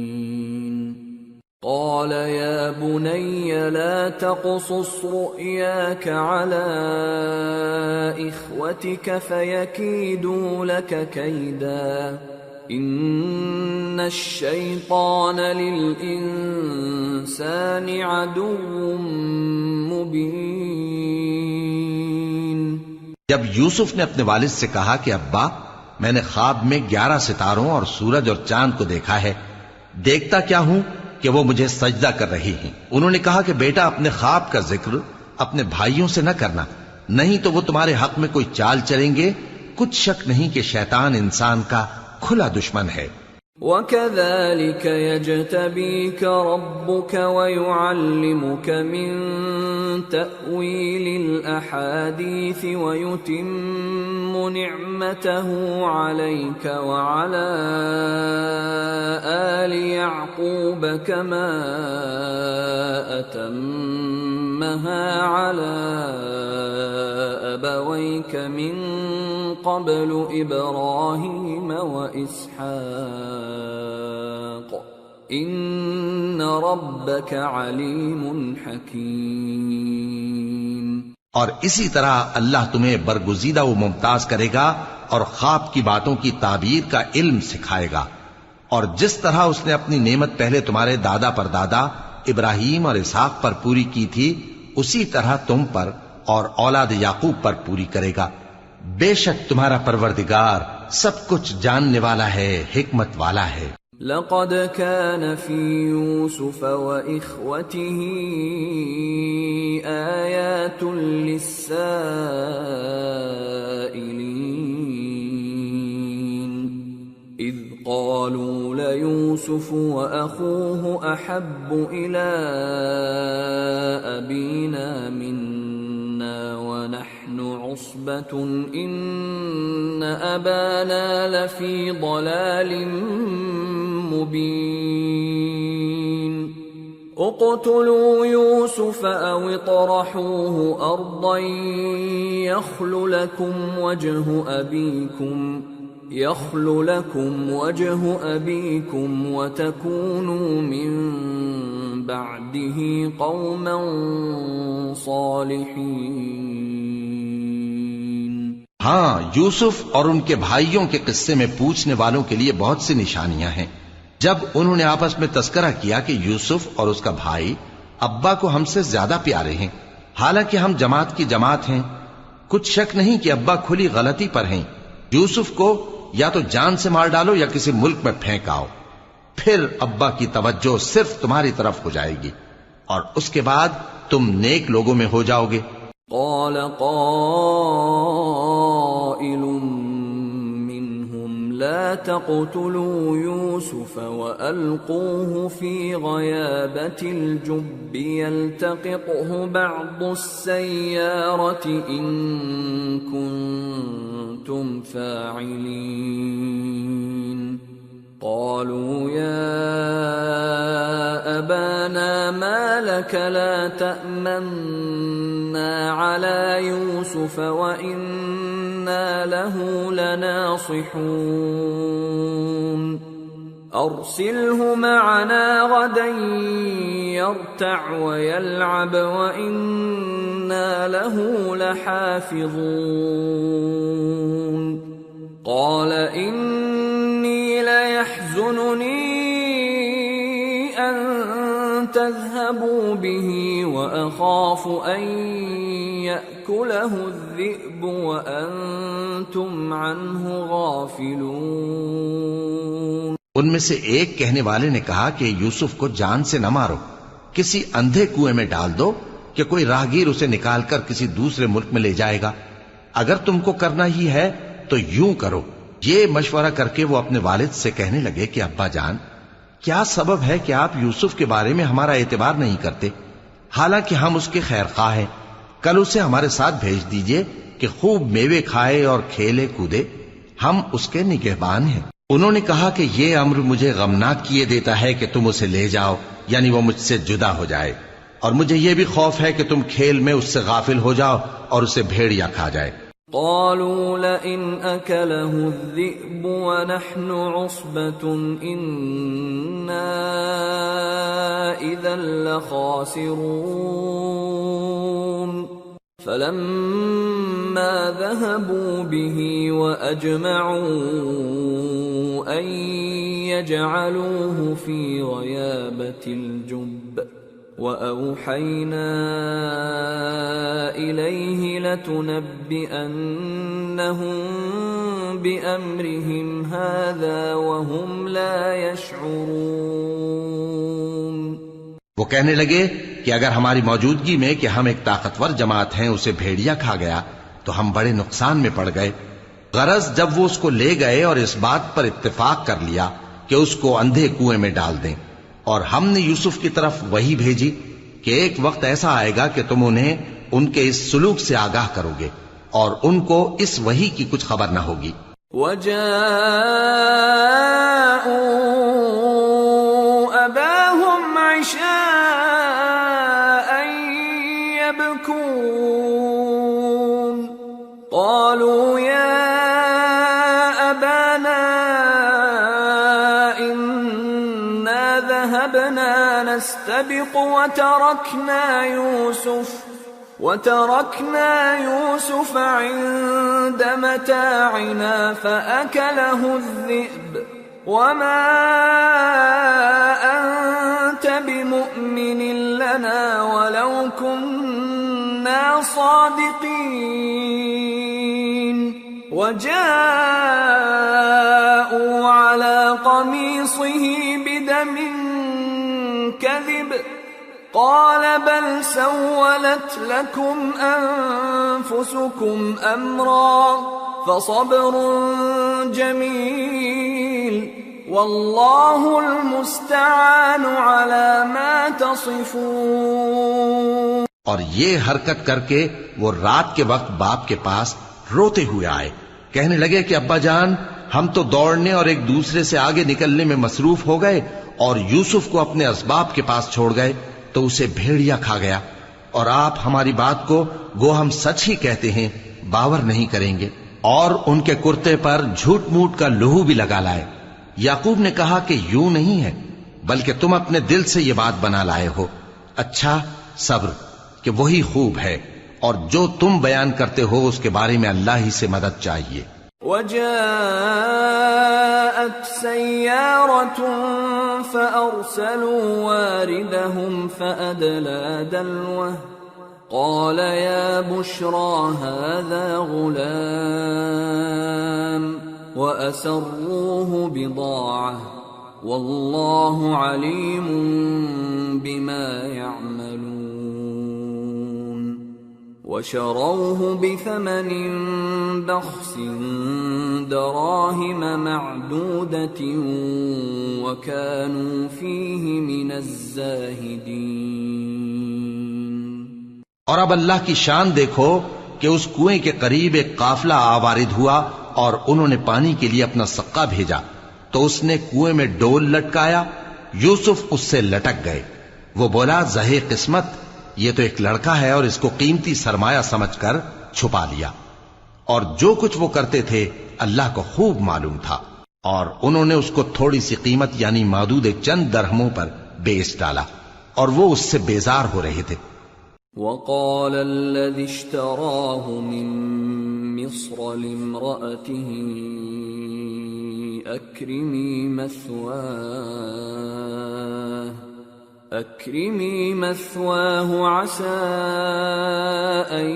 قال يا بني لا تقصص رؤياك على إخوتك فيكيدوا لك كيدا إن الشيطان للإنسان عدو مبين. جب یوسف نے اپنے والد سے کہا کہ ابا، میں نے خواب میں 11 ستاروں اور سورج اور چاند کو دیکھا ہے، دیکھتا کیا ہوں کہ وہ مجھے سجدہ کر رہی ہیں. انہوں نے کہا کہ بیٹا، اپنے خواب کا ذکر اپنے بھائیوں سے نہ کرنا، نہیں تو وہ تمہارے حق میں کوئی چال چلیں گے. کچھ شک نہیں کہ شیطان انسان کا کھلا دشمن ہے. وَكَذَلِكَ يَجْتَبِيكَ رَبُّكَ وَيُعَلِّمُكَ مِن تَأْوِيلِ الْأَحَادِيثِ وَيُتِمُّ نِعْمَتَهُ عَلَيْكَ وَعَلَى آلِ يَعْقُوبَ كَمَا أَتَمَّهَا عَلَى أَبَوَيْكَ مِن قبل إبراهيم وإسحاق إن ربك عليم حكيم. اور اسی طرح اللہ تمہیں برگزیدہ و ممتاز کرے گا اور خواب کی باتوں کی تعبیر کا علم سکھائے گا. اور جس طرح اس نے اپنی نعمت پہلے تمہارے دادا پر دادا ابراہیم اور اسحاق پر پوری کی تھی، اسی طرح تم پر اور اولاد یعقوب پر پوری کرے گا. بے شک تمہارا پروردگار سب کچھ جاننے والا ہے، حکمت والا ہے. لقد كان في يوسف وإخوته آيات للسائلين إذ قالوا ليوسف وأخوه أحب إلى أبينا منا ونحن عصبة إن أبانا لفي ضلال مبين اقتلوا يوسف أو اطرحوه أرضا يخل لكم وجه أبيكم وتكونوا من بعده قوما صالحين. ہاں، یوسف اور ان کے بھائیوں کے قصے میں پوچھنے والوں کے لیے بہت سی نشانیاں ہیں. جب انہوں نے آپس میں تذکرہ کیا کہ یوسف اور اس کا بھائی ابا کو ہم سے زیادہ پیارے ہیں، حالانکہ ہم جماعت کی جماعت ہیں، کچھ شک نہیں کہ ابا کھلی غلطی پر ہیں. یوسف کو یا تو جان سے مار ڈالو یا کسی ملک میں پھینک آؤ، پھر ابا کی توجہ صرف تمہاری طرف ہو جائے گی اور اس کے بعد تم نیک لوگوں میں ہو جاؤ گے. قال قائل منهم لا تقتلوا يوسف وألقوه في غيابة الجب يلتقطه بعض السيارة إن كنتم فاعلين. قالوا يا أبانا ما لك لا تأمنا يوسف وإنا له لناصحون أرسله معنا غدا يرتع ويلعب وإنا له لحافظون قال إني ليحزنني أن تذهبوا به وأخاف أن يأكله الذئب وأنتم عنه غافلون۔ ان میں سے ایک کہنے والے نے کہا کہ یوسف کو جان سے نہ مارو، کسی اندھے کنویں میں ڈال دو کہ کوئی راہگیر اسے نکال کر کسی دوسرے ملک میں لے جائے گا۔ اگر تم کو کرنا ہی ہے تو یوں کرو۔ یہ مشورہ کر کے وہ اپنے والد سے کہنے لگے کہ ابا جان، کیا سبب ہے کہ آپ یوسف کے بارے میں ہمارا اعتبار نہیں کرتے؟ حالانکہ ہم اس کے خیر خواہ ہیں۔ کل اسے ہمارے ساتھ بھیج دیجئے کہ خوب میوے کھائے اور کھیلے کودے، ہم اس کے نگہبان ہیں۔ انہوں نے کہا کہ یہ امر مجھے غمناک کیے دیتا ہے کہ تم اسے لے جاؤ، یعنی وہ مجھ سے جدا ہو جائے، اور مجھے یہ بھی خوف ہے کہ تم کھیل میں اس سے غافل ہو جاؤ اور اسے بھیڑیا کھا جائے۔ قالوا لئن أكله الذئب ونحن عصبة إنا إذا لخاسرون فلما ذهبوا به وأجمعوا أن يجعلوه في غيابة الجب وأوحينا إليه لتنبئنهم بأمرهم هذا وهم لا يشعرون۔ وہ کہنے لگے کہ اگر ہماری موجودگی میں کہ ہم ایک طاقتور جماعت ہیں اسے بھیڑیا کھا گیا تو ہم بڑے نقصان میں پڑ گئے۔ غرض جب وہ اس کو لے گئے اور اس بات پر اتفاق کر لیا کہ اس کو اندھے کنویں میں ڈال دیں، اور ہم نے یوسف کی طرف وحی بھیجی کہ ایک وقت ایسا آئے گا کہ تم انہیں ان کے اس سلوک سے آگاہ کرو گے اور ان کو اس وحی کی کچھ خبر نہ ہوگی۔ وَجَاءُوا أَبَاهُمْ عِشَاءً يَبْكُونَ قَالُوا يَا أَبَانَا ذهبنا نستبق وتركنا يوسف عند متاعنا فأكله الذئب وما أنت بمؤمن لنا ولو كنا صادقين وجاءوا على قميصه بدم كذب قال بل سولت لكم أنفسكم أمرا فصبر جميل والله المستعان على ما تصفون۔ اور یہ حرکت کر کے وہ رات کے وقت باپ کے پاس روتے ہوئے آئے، کہنے لگے کہ ابا جان، ہم تو دوڑنے اور ایک دوسرے سے آگے نکلنے میں مصروف ہو گئے اور یوسف کو اپنے اسباب کے پاس چھوڑ گئے تو اسے بھیڑیا کھا گیا، اور آپ ہماری بات کو گو ہم سچ ہی کہتے ہیں باور نہیں کریں گے۔ اور ان کے کرتے پر جھوٹ موٹ کا لہو بھی لگا لائے۔ یعقوب نے کہا کہ یوں نہیں ہے، بلکہ تم اپنے دل سے یہ بات بنا لائے ہو۔ اچھا صبر کہ وہی خوب ہے، اور جو تم بیان کرتے ہو اس کے بارے میں اللہ ہی سے مدد چاہیے۔ وجاءت سيارة فأرسلوا واردهم فأدلى دلوه قال يا بشرى هذا غلام وأسروه بضاعة والله عليم بما يعملون وشروه بثمن بخس دراهم معدودة وكانوا فيه من الزاهدين۔ اور اب اللہ کی شان دیکھو کہ اس کنویں کے قریب ایک قافلہ آوارد ہوا اور انہوں نے پانی کے لیے اپنا سقا بھیجا تو اس نے کنویں میں ڈول لٹکایا، یوسف اس سے لٹک گئے۔ وہ بولا زہے قسمت، یہ تو ایک لڑکا ہے اور اس کو قیمتی سرمایہ سمجھ کر چھپا لیا، اور جو کچھ وہ کرتے تھے اللہ کو خوب معلوم تھا، اور انہوں نے اس کو تھوڑی سی قیمت یعنی معدود چند درہموں پر بیچ ڈالا، اور وہ اس سے بیزار ہو رہے تھے۔ وقال الذي اشتراه من مصر لامرأته أكرمي مثواه عسى أن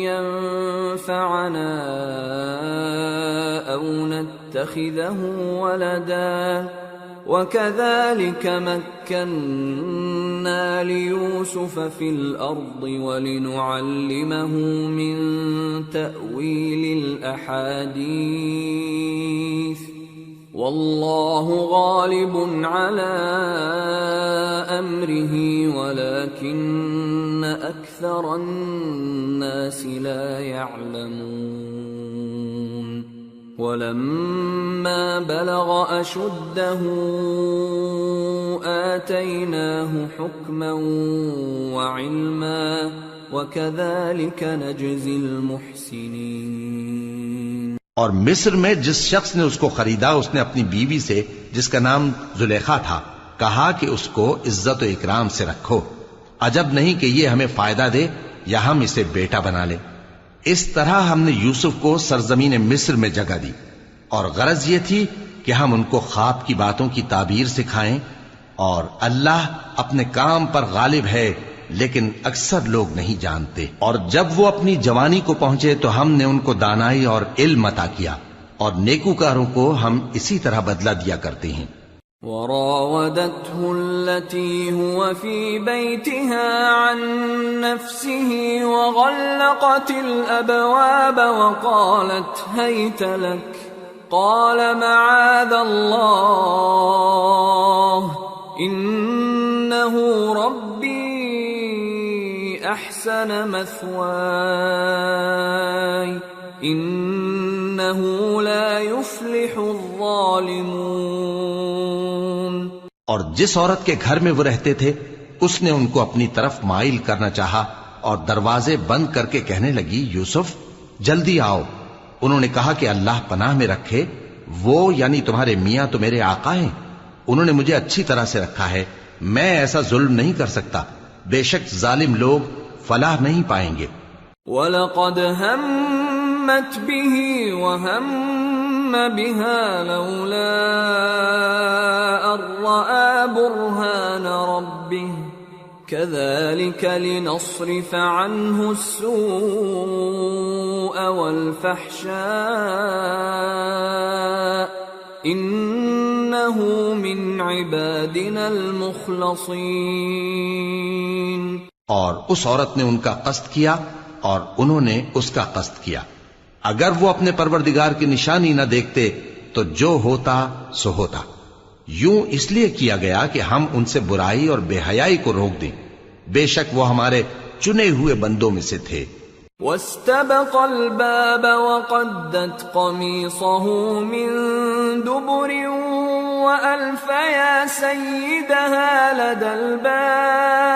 ينفعنا أو نتخذه ولدا وكذلك مكنا ليوسف في الأرض ولنعلمه من تأويل الأحاديث والله غالب على أمره ولكن أكثر الناس لا يعلمون ولما بلغ أشده آتيناه حكما وعلما وكذلك نجزي المحسنين۔ اور مصر میں جس شخص نے اس کو خریدا، اس نے اپنی بیوی سے جس کا نام زلیخا تھا کہا کہ اس کو عزت و اکرام سے رکھو، عجب نہیں کہ یہ ہمیں فائدہ دے یا ہم اسے بیٹا بنا لیں۔ اس طرح ہم نے یوسف کو سرزمین مصر میں جگہ دی، اور غرض یہ تھی کہ ہم ان کو خواب کی باتوں کی تعبیر سکھائیں، اور اللہ اپنے کام پر غالب ہے لیکن اکثر لوگ نہیں جانتے۔ اور جب وہ اپنی جوانی کو پہنچے تو ہم نے ان کو دانائی اور علم عطا کیا، اور نیکوکاروں کو ہم اسی طرح بدلہ دیا کرتے ہیں۔ وراودته التي هو في بيتها عن نفسه وغلقت الأبواب وقالت هيت لك قال معاذ الله إنه ربي أحسن مثواي إنه لا يفلح الظالمون۔ اور جس عورت کے گھر میں وہ رہتے تھے اس نے ان کو اپنی طرف مائل کرنا چاہا اور دروازے بند کر کے کہنے لگی یوسف جلدی آؤ۔ انہوں نے کہا کہ اللہ پناہ میں رکھے، وہ یعنی تمہارے میاں تو میرے آقا ہیں، انہوں نے مجھے اچھی طرح سے رکھا ہے، میں ایسا ظلم نہیں کر سکتا، بے شک ظالم لوگ فلاح نہیں پائیں گے۔ وَلَقَدْ هَمَّتْ بِهِ وَهَمَّ بِهَا لَوْلَا أَن رَّأَىٰ بُرْهَانَ رَبِّهِ كَذَٰلِكَ لِنَصْرِفَ عَنْهُ السُّوءَ وَالْفَحْشَاءَ إِنَّهُ مِنْ عِبَادِنَا الْمُخْلَصِينَ۔ اور اس عورت نے ان کا قصد کیا اور انہوں نے اس کا قصد کیا، اگر وہ اپنے پروردگار کی نشانی نہ دیکھتے تو جو ہوتا سو ہوتا۔ یوں اس لیے کیا گیا کہ ہم ان سے برائی اور بے حیائی کو روک دیں، بے شک وہ ہمارے چنے ہوئے بندوں میں سے تھے۔ وَاسْتَبَقَ الْبَابَ وَقَدَّتْ قَمِيصَهُ مِن دُبُرٍ وَأَلْفَ يَا سَيِّدَهَا لَدَى الْبَابِ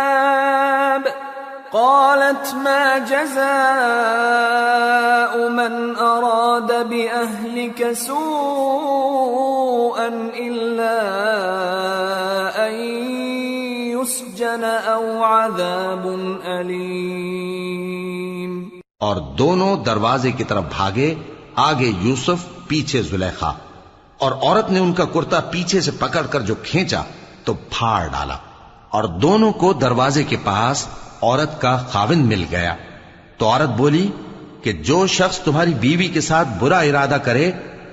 قالت ما جزاء من أراد بأهلك سوءا إلا أن يسجن أو عذاب أليم۔ اور دونوں دروازے کی طرف بھاگے، آگے یوسف پیچھے زلیخا، اور عورت نے ان کا کرتا پیچھے سے پکڑ کر جو کھینچا تو پھاڑ ڈالا، اور دونوں کو دروازے کے پاس عورت کا خاوند مل گیا۔ تو عورت بولی کہ جو شخص تمہاری بیوی کے ساتھ برا ارادہ کرے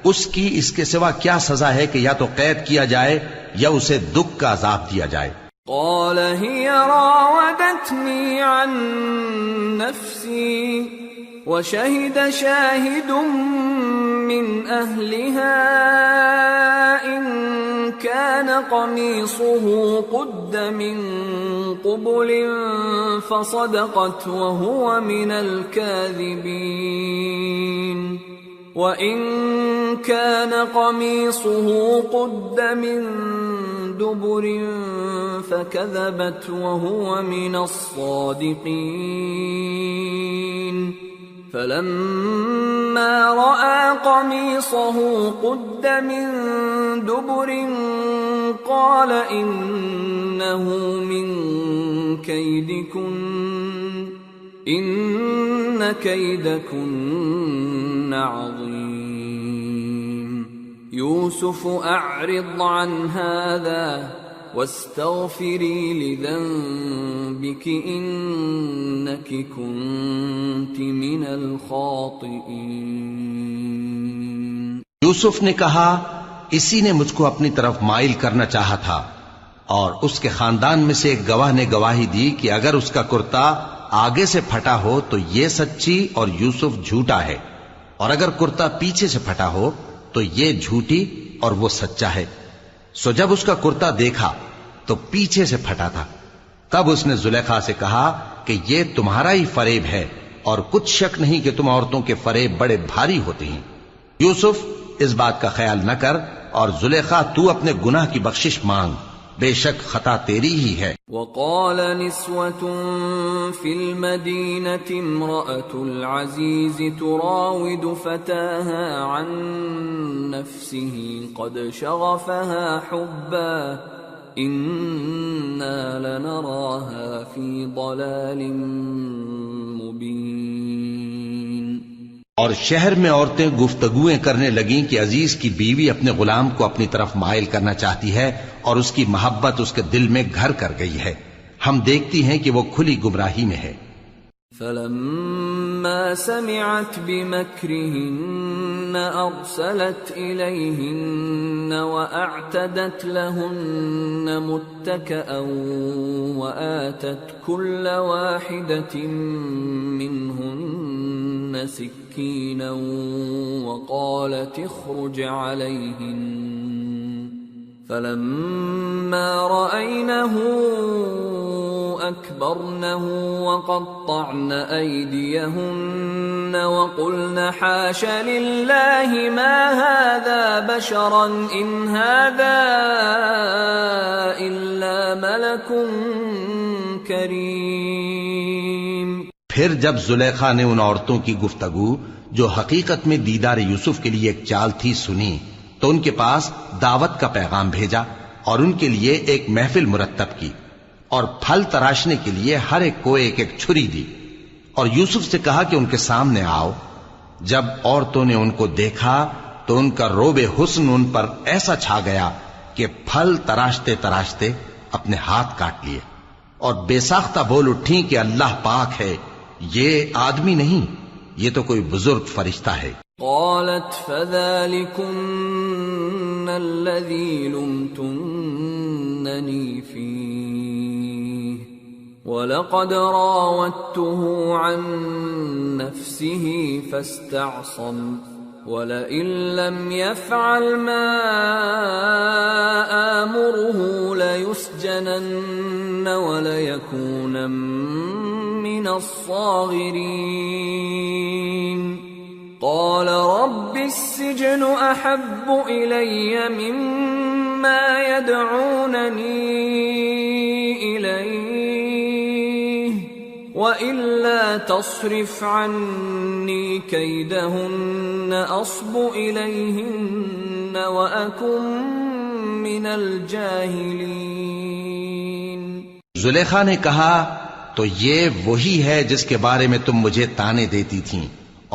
اس کی اس کے سوا کیا سزا ہے کہ یا تو قید کیا جائے یا اسے دکھ کا عذاب دیا جائے۔ قال هي راودتني عن نفسي وشهد شاهد من أهلها إن كان قميصه قد من قبل فصدقت وهو من الكاذبين وَإِن كَانَ قَمِيصُهُ قُدَّ مِن دُبُرٍ فَكَذَبَتْ وَهُوَ مِنَ الصَّادِقِينَ فلما رأى قميصه قد من دبر قال إنه من كيدكن إن كيدكن عظيم يوسف أعرض عن هذا واستغفری لذنبک انک کنت من الخاطئین۔ یوسف نے کہا اسی نے مجھ کو اپنی طرف مائل کرنا چاہا تھا، اور اس کے خاندان میں سے ایک گواہ نے گواہی دی کہ اگر اس کا کرتا آگے سے پھٹا ہو تو یہ سچی اور یوسف جھوٹا ہے، اور اگر کرتا پیچھے سے پھٹا ہو تو یہ جھوٹی اور وہ سچا ہے۔ سو جب اس کا کرتا دیکھا تو پیچھے سے پھٹا تھا، تب اس نے زلیخا سے کہا کہ یہ تمہارا ہی فریب ہے، اور کچھ شک نہیں کہ تم عورتوں کے فریب بڑے بھاری ہوتے ہیں۔ یوسف اس بات کا خیال نہ کر، اور زلیخا تو اپنے گناہ کی بخشش مانگ، بے شک خطا تیری ہی ہے۔ وقال نسوة في المدينة امرأة العزيز تراود فتاها عن نفسه قد شغفها حبا إنا لنراها في ضلال مبين۔ اور شہر میں عورتیں گفتگویں کرنے لگیں کہ عزیز کی بیوی اپنے غلام کو اپنی طرف مائل کرنا چاہتی ہے، اور اس کی محبت اس کے دل میں گھر کر گئی ہے، ہم دیکھتی ہیں کہ وہ کھلی گمراہی میں ہے۔ فلما سمعت بمكرهن أرسلت إليهن وأعتدت لهن متكئا وآتت كل واحدة منهن سكينا وقالت اخرج عليهن فلما رأينه أكبرنه وقطعن أيديهن وقلن حاش لله ما هذا بشرا إن هذا إلا ملك كريم۔ پھر جب زلیخا نے ان عورتوں کی گفتگو جو حقیقت میں دیدار یوسف کے لیے ایک چال تھی سنی، تو ان کے پاس دعوت کا پیغام بھیجا اور ان کے لیے ایک محفل مرتب کی، اور پھل تراشنے کے لیے ہر ایک کو ایک ایک چھری دی، اور یوسف سے کہا کہ ان کے سامنے آؤ۔ جب عورتوں نے ان کو دیکھا تو ان کا روب حسن ان پر ایسا چھا گیا کہ پھل تراشتے تراشتے اپنے ہاتھ کاٹ لیے، اور بے ساختہ بول اٹھیں کہ اللہ پاک ہے، یہ آدمی نہیں، یہ تو کوئی بزرگ فرشتہ ہے۔ قالت فذلكن الذي لمتنني فيه ولقد راودته عن نفسه فاستعصم ولئن لم يفعل ما آمره ليسجنن وليكونن من الصاغرين۔ قال رب السجن أحب إلي مما يدعونني إليه وإلا تصرف عني كيدهن أصب إليهن وأكن من الجاهلين۔ زلیخا نے کہا تو یہ وہی ہے جس کے بارے میں تم مجھے طعنے دیتی تھیں،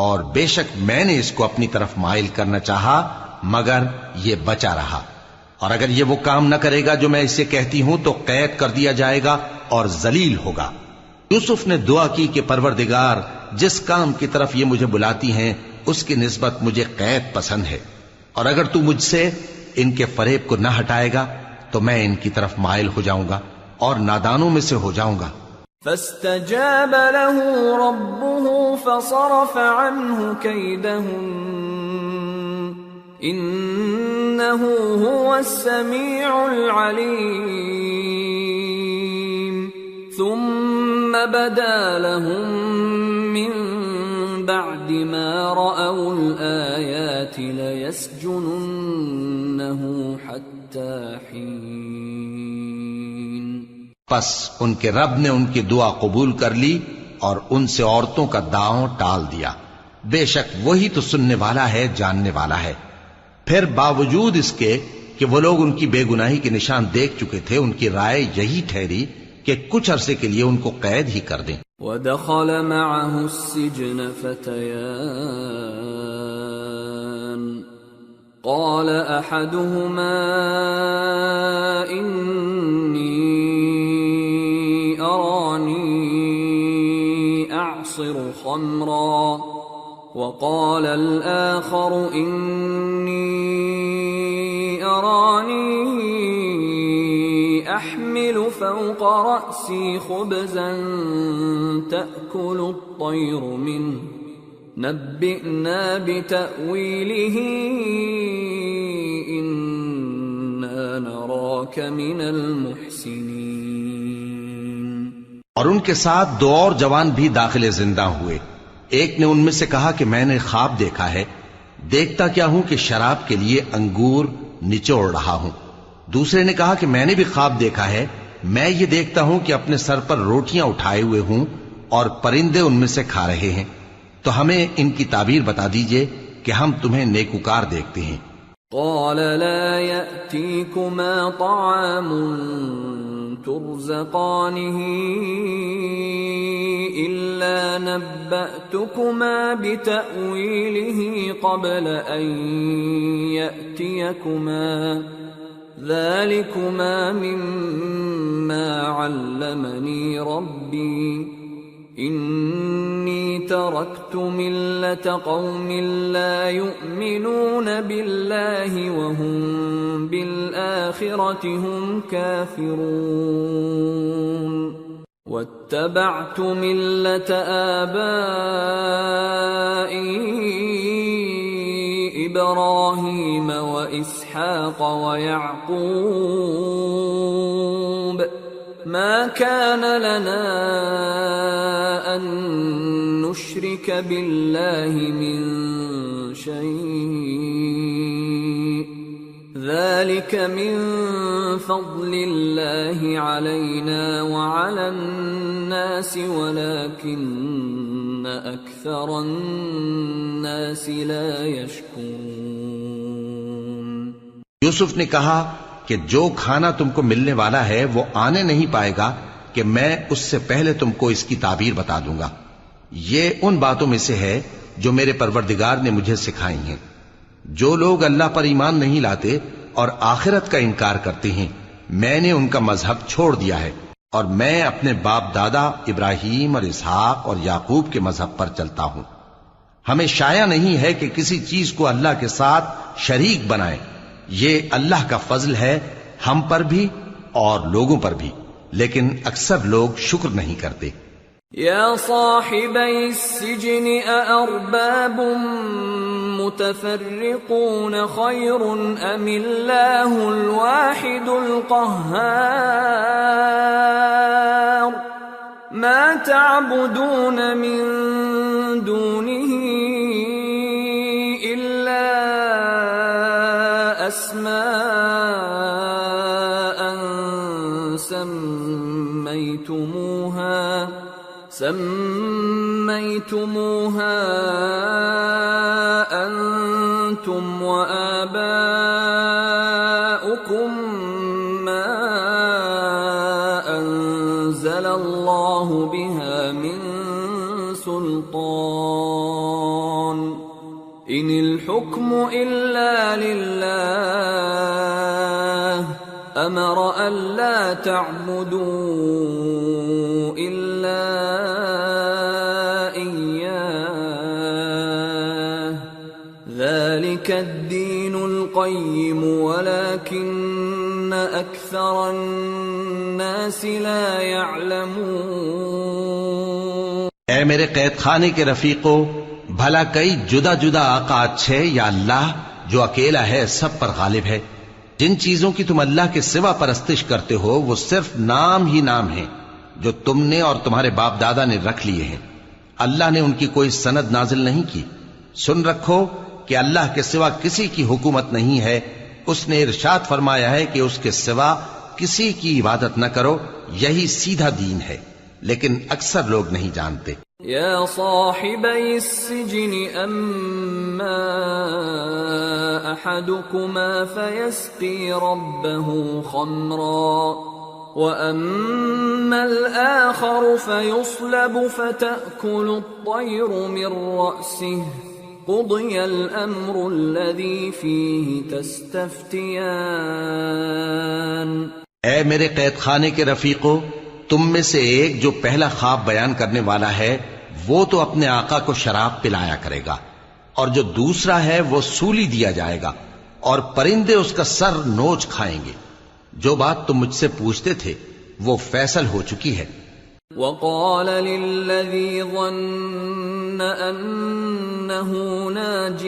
اور بے شک میں نے اس کو اپنی طرف مائل کرنا چاہا مگر یہ بچا رہا، اور اگر یہ وہ کام نہ کرے گا جو میں اسے کہتی ہوں تو قید کر دیا جائے گا اور ذلیل ہوگا۔ یوسف نے دعا کی کہ پروردگار جس کام کی طرف یہ مجھے بلاتی ہیں اس کی نسبت مجھے قید پسند ہے، اور اگر تو مجھ سے ان کے فریب کو نہ ہٹائے گا تو میں ان کی طرف مائل ہو جاؤں گا اور نادانوں میں سے ہو جاؤں گا۔ فاستجاب له ربه فصرف عنه كيدهن إنه هو السميع العليم۔ ثم بدا لهم من بعد ما رأوا الآيات ليسجننه حتى حين۔ پس ان کے رب نے ان کی دعا قبول کر لی اور ان سے عورتوں کا داؤں ٹال دیا، بے شک وہی تو سننے والا ہے، جاننے والا ہے۔ پھر باوجود اس کے کہ وہ لوگ ان کی بے گناہی کے نشان دیکھ چکے تھے، ان کی رائے یہی ٹھہری کہ کچھ عرصے کے لیے ان کو قید ہی کر دیں۔ وَدَخَلَ مَعَهُ السِّجْنَ فَتَيَانِ قَالَ أَحَدُهُمَا إِنِّي أَرَانِي أَعْصِرُ خَمْرًا وَقَالَ الْآخَرُ إِنِّي أَرَانِي أَحْمِلُ فَوْقَ رَأْسِي خُبْزًا تَأْكُلُ الطَّيْرُ مِنْهُ نَبِّئْنَا بِتَأْوِيلِهِ إِنَّا نَرَاكَ مِنَ الْمُحْسِنِينَ۔ اور ان کے ساتھ دو اور جوان بھی داخل زندہ ہوئے۔ ایک نے ان میں سے کہا کہ میں نے خواب دیکھا ہے، دیکھتا کیا ہوں کہ شراب کے لیے انگور نچوڑ رہا ہوں۔ دوسرے نے کہا کہ میں نے بھی خواب دیکھا ہے، میں یہ دیکھتا ہوں کہ اپنے سر پر روٹیاں اٹھائے ہوئے ہوں اور پرندے ان میں سے کھا رہے ہیں، تو ہمیں ان کی تعبیر بتا دیجئے کہ ہم تمہیں نیکوکار دیکھتے ہیں۔ قال لا يأتيكما طعام ترزقانه إلا نبأتكما بتأويله قبل أن يأتيكما ذلكما مما علمني ربي إني تركت ملة قوم لا يؤمنون بالله وهم بالآخرة هم كافرون واتبعت ملة آبائي إبراهيم وإسحاق ويعقوب ما كان لنا أن نشرك بالله من شيء ذلك من فضل الله علينا وعلى الناس ولكن أكثر الناس لا يشكرون۔ یوسف نے کہا کہ جو کھانا تم کو ملنے والا ہے وہ آنے نہیں پائے گا کہ میں اس سے پہلے تم کو اس کی تعبیر بتا دوں گا۔ یہ ان باتوں میں سے ہے جو میرے پروردگار نے مجھے سکھائی ہیں۔ جو لوگ اللہ پر ایمان نہیں لاتے اور آخرت کا انکار کرتے ہیں، میں نے ان کا مذہب چھوڑ دیا ہے اور میں اپنے باپ دادا ابراہیم اور اسحاق اور یعقوب کے مذہب پر چلتا ہوں۔ ہمیں شایع نہیں ہے کہ کسی چیز کو اللہ کے ساتھ شریک بنائیں، یہ اللہ کا فضل ہے ہم پر بھی اور لوگوں پر بھی، لیکن اکثر لوگ شکر نہیں کرتے۔ یا صاحبی السجن اارباب متفرقون خیر ام اللہ الواحد القہار ما تعبدون من دونه الا اسماء سميتموها أنتم وآباؤكم ما أنزل الله بها من سلطان إن الحكم إلا لله أمر ألا تعبدوا إلا إياه ذلك الدين القيم ولكن أكثر الناس لا يعلمون۔ اے میرے قید خانے کے رفیقو، بھلا کئی جدا جدا آقا اچھے یا اللہ جو اکیلا ہے سب پر غالب ہے؟ جن چیزوں کی تم اللہ کے سوا پرستش کرتے ہو وہ صرف نام ہی نام ہیں جو تم نے اور تمہارے باپ دادا نے رکھ لیے ہیں، اللہ نے ان کی کوئی سند نازل نہیں کی۔ سن رکھو کہ اللہ کے سوا کسی کی حکومت نہیں ہے، اس نے ارشاد فرمایا ہے کہ اس کے سوا کسی کی عبادت نہ کرو، یہی سیدھا دین ہے۔ لیکن اکثر لوگ نہیں جانتے۔ يا صاحبي السجن أما أحدكما فيسقي ربه خمرا وأما الآخر فيصلب فتأكل الطير من رأسه قضي الأمر الذي فيه تستفتيان۔ اے میرے قید خانے کے رفیقو، تم میں سے ایک جو پہلا خواب بیان کرنے والا ہے وہ تو اپنے آقا کو شراب پلایا کرے گا، اور جو دوسرا ہے وہ سولی دیا جائے گا، اور پرندے اس کا سر نوچ کھائیں گے۔ جو بات تم مجھ سے پوچھتے تھے وہ فیصل ہو چکی ہے۔ وقال للذي ظن أنه ناج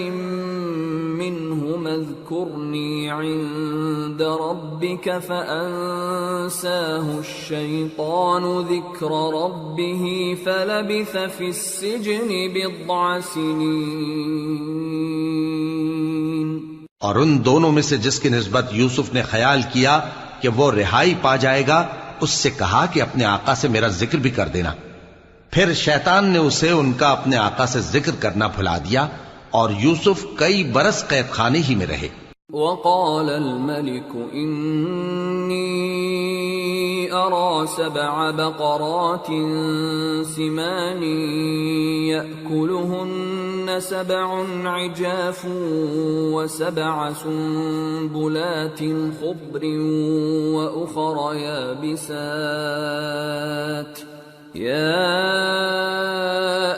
منهما اذكرني عند ربك فأنساه الشيطان ذكر ربه فلبث في السجن بضع سنين۔ اور ان دونوں میں سے جس کی نسبت یوسف نے خیال کیا کہ وہ رہائی پا جائے گا، اس سے کہا کہ اپنے آقا سے میرا ذکر بھی کر دینا۔ پھر شیطان نے اسے ان کا اپنے آقا سے ذکر کرنا بھلا دیا، اور یوسف کئی برس قید خانے ہی میں رہے۔ وقال الملك إني أرى 7 بقرات سمان يأكلهن 7 عجاف و7 سنبلات خضر وأخر يابسات يا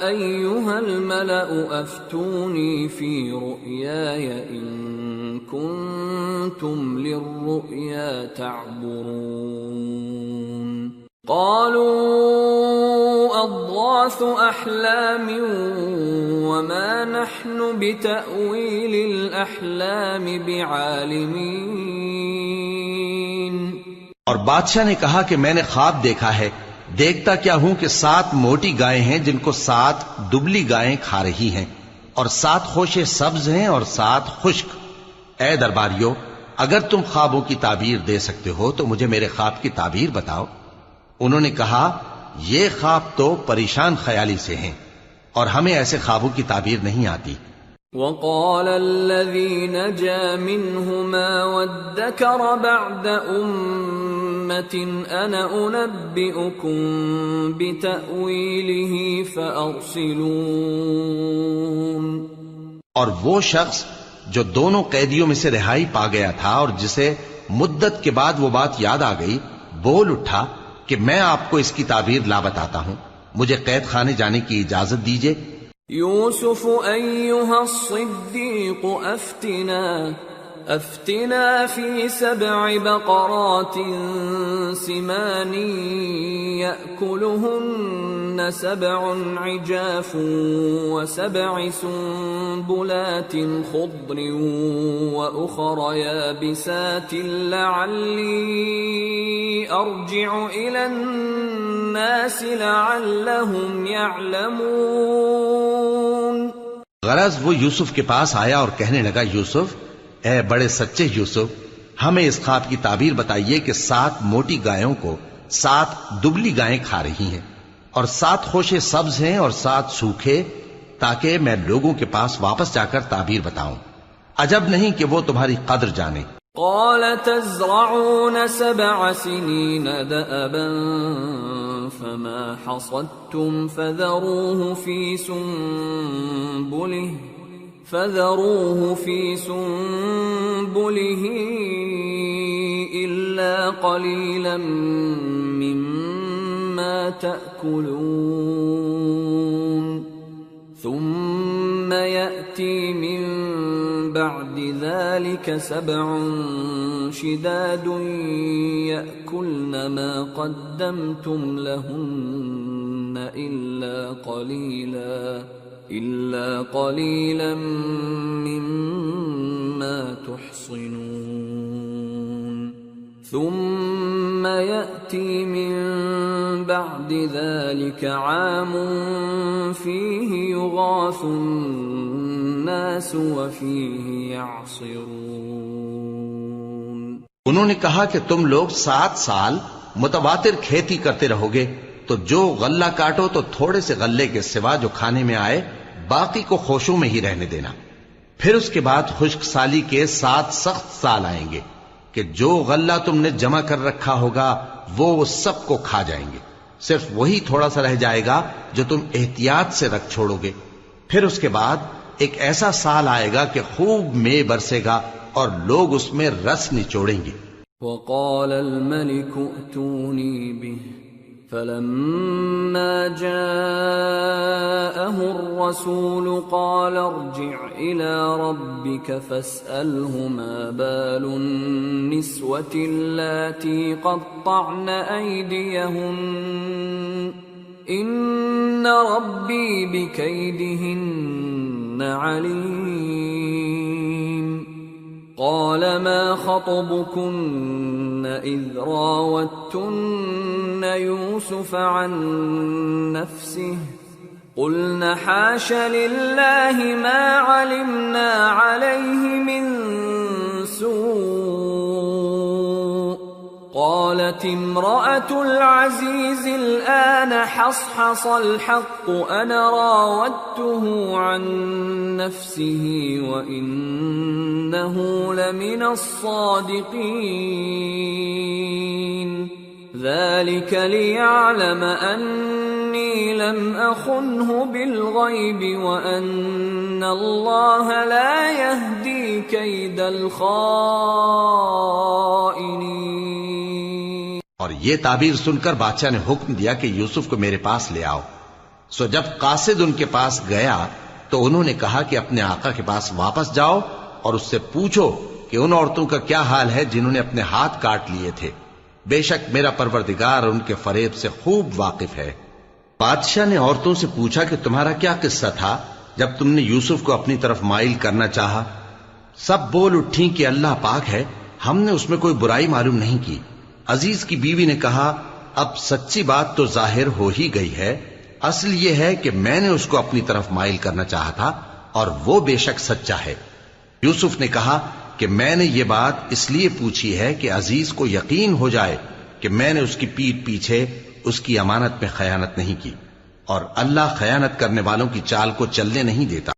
أيها الملأ أفتوني في رؤياي إن كنتم للرؤيا تعبرون۔ قالوا أضغاث أحلام وما نحن بتأويل الأحلام بعالمين۔ اور بادشاہ نے کہا کہ میں نے خواب دیکھا ہے، دیکھتا کیا ہوں کہ 7 موٹی گائیں ہیں جن کو 7 دبلی گائیں کھا رہی ہیں، اور 7 خوشے سبز ہیں اور 7 خشک۔ اے درباریو، اگر تم خوابوں کی تعبیر دے سکتے ہو تو مجھے میرے خواب کی تعبیر بتاؤ۔ انہوں نے کہا یہ خواب تو پریشان خیالی سے ہیں، اور ہمیں ایسے خوابوں کی تعبیر نہیں آتی۔ وقال الذي نجا منهما وادكر بعد أمة أنا أنبئكم بتأويله فأرسلون۔ اور وہ شخص جو دونوں قیدیوں میں سے رہائی پا گیا تھا اور جسے مدت کے بعد وہ بات یاد آ گئی، بول اٹھا کہ میں آپ کو اس کی تعبیر لا بتاتا ہوں، مجھے قید خانے جانے کی اجازت دیجیے۔ يوسف أيها الصديق أفتنا في 7 بقرات سمان يأكلهن 7 عجاف و7 سنبلات خضر وأخر يابسات لعلي أرجع إلى الناس لعلهم يعلمون۔ غرض وہ یوسف کے پاس آیا اور کہنے لگا، یوسف، اے بڑے سچے یوسف، ہمیں اس خواب کی تعبیر بتائیے کہ 7 موٹی گایوں کو 7 دبلی گائیں کھا رہی ہیں، اور 7 خوشے سبز ہیں اور 7 سوکھے، تاکہ میں لوگوں کے پاس واپس جا کر تعبیر بتاؤں۔ عجب نہیں کہ وہ تمہاری قدر جانے۔ قال تزرعون 7 سنين دأبا فما حصدتم فذروه في سنبله إلا قليلا مما تأكلون ثم يأتي من بعد ذلك 7 شداد يأكلن ما قدمتم لهن إلا قليلا مما تحصنون ثم يأتي من بعد ذلك عام فيه يغاث الناس وفيه يعصرون۔ انہوں نے کہا کہ تم لوگ 7 سال متواتر کھیتی کرتے رہو گے، تو جو غلہ کاٹو تو تھوڑے سے غلے کے سوا جو کھانے میں آئے باقی کو خوشوں میں ہی رہنے دینا. پھر اس کے بعد خشک سالی کے 7 سخت سال آئیں گے کہ جو غلہ تم نے جمع کر رکھا ہوگا وہ سب کو کھا جائیں گے، صرف وہی تھوڑا سا رہ جائے گا جو تم احتیاط سے رکھ چھوڑو گے. پھر اس کے بعد ایک ایسا سال آئے گا کہ خوب مے برسے گا اور لوگ اس میں رس نچوڑیں گے. وقال الملك ائتوني به فلما جاءه الرسول قال ارجع إلى ربك فاسأله ما بال النسوة اللاتي قطعن أيديهن إن ربي بكيدهن عليم. قال ما خطبكن إذ راوتن يوسف عن نفسه قلن حاش لله ما علمنا عليه من سوء. قالت امرأة العزيز الآن حصحص الحق أنا راودته عن نفسه وإنه لمن الصادقين. ذلك ليعلم أني لم أخنه بالغيب وأن الله لا يهدي كيد الخائنين. اور یہ تعبیر سن کر بادشاہ نے حکم دیا کہ یوسف کو میرے پاس لے آؤ. سو جب قاصد ان کے پاس گیا تو انہوں نے کہا کہ اپنے آقا کے پاس واپس جاؤ اور اس سے پوچھو کہ ان عورتوں کا کیا حال ہے جنہوں نے اپنے ہاتھ کاٹ لیے تھے. بے شک میرا پروردگار ان کے فریب سے خوب واقف ہے. بادشاہ نے عورتوں سے پوچھا کہ تمہارا کیا قصہ تھا جب تم نے یوسف کو اپنی طرف مائل کرنا چاہا؟ سب بول اٹھیں کہ اللہ پاک ہے، ہم نے اس میں کوئی برائی معلوم نہیں کی. عزیز کی بیوی نے کہا اب سچی بات تو ظاہر ہو ہی گئی ہے. اصل یہ ہے کہ میں نے اس کو اپنی طرف مائل کرنا چاہا تھا اور وہ بے شک سچا ہے. یوسف نے کہا کہ میں نے یہ بات اس لیے پوچھی ہے کہ عزیز کو یقین ہو جائے کہ میں نے اس کی پیٹھ پیچھے اس کی امانت میں خیانت نہیں کی، اور اللہ خیانت کرنے والوں کی چال کو چلنے نہیں دیتا.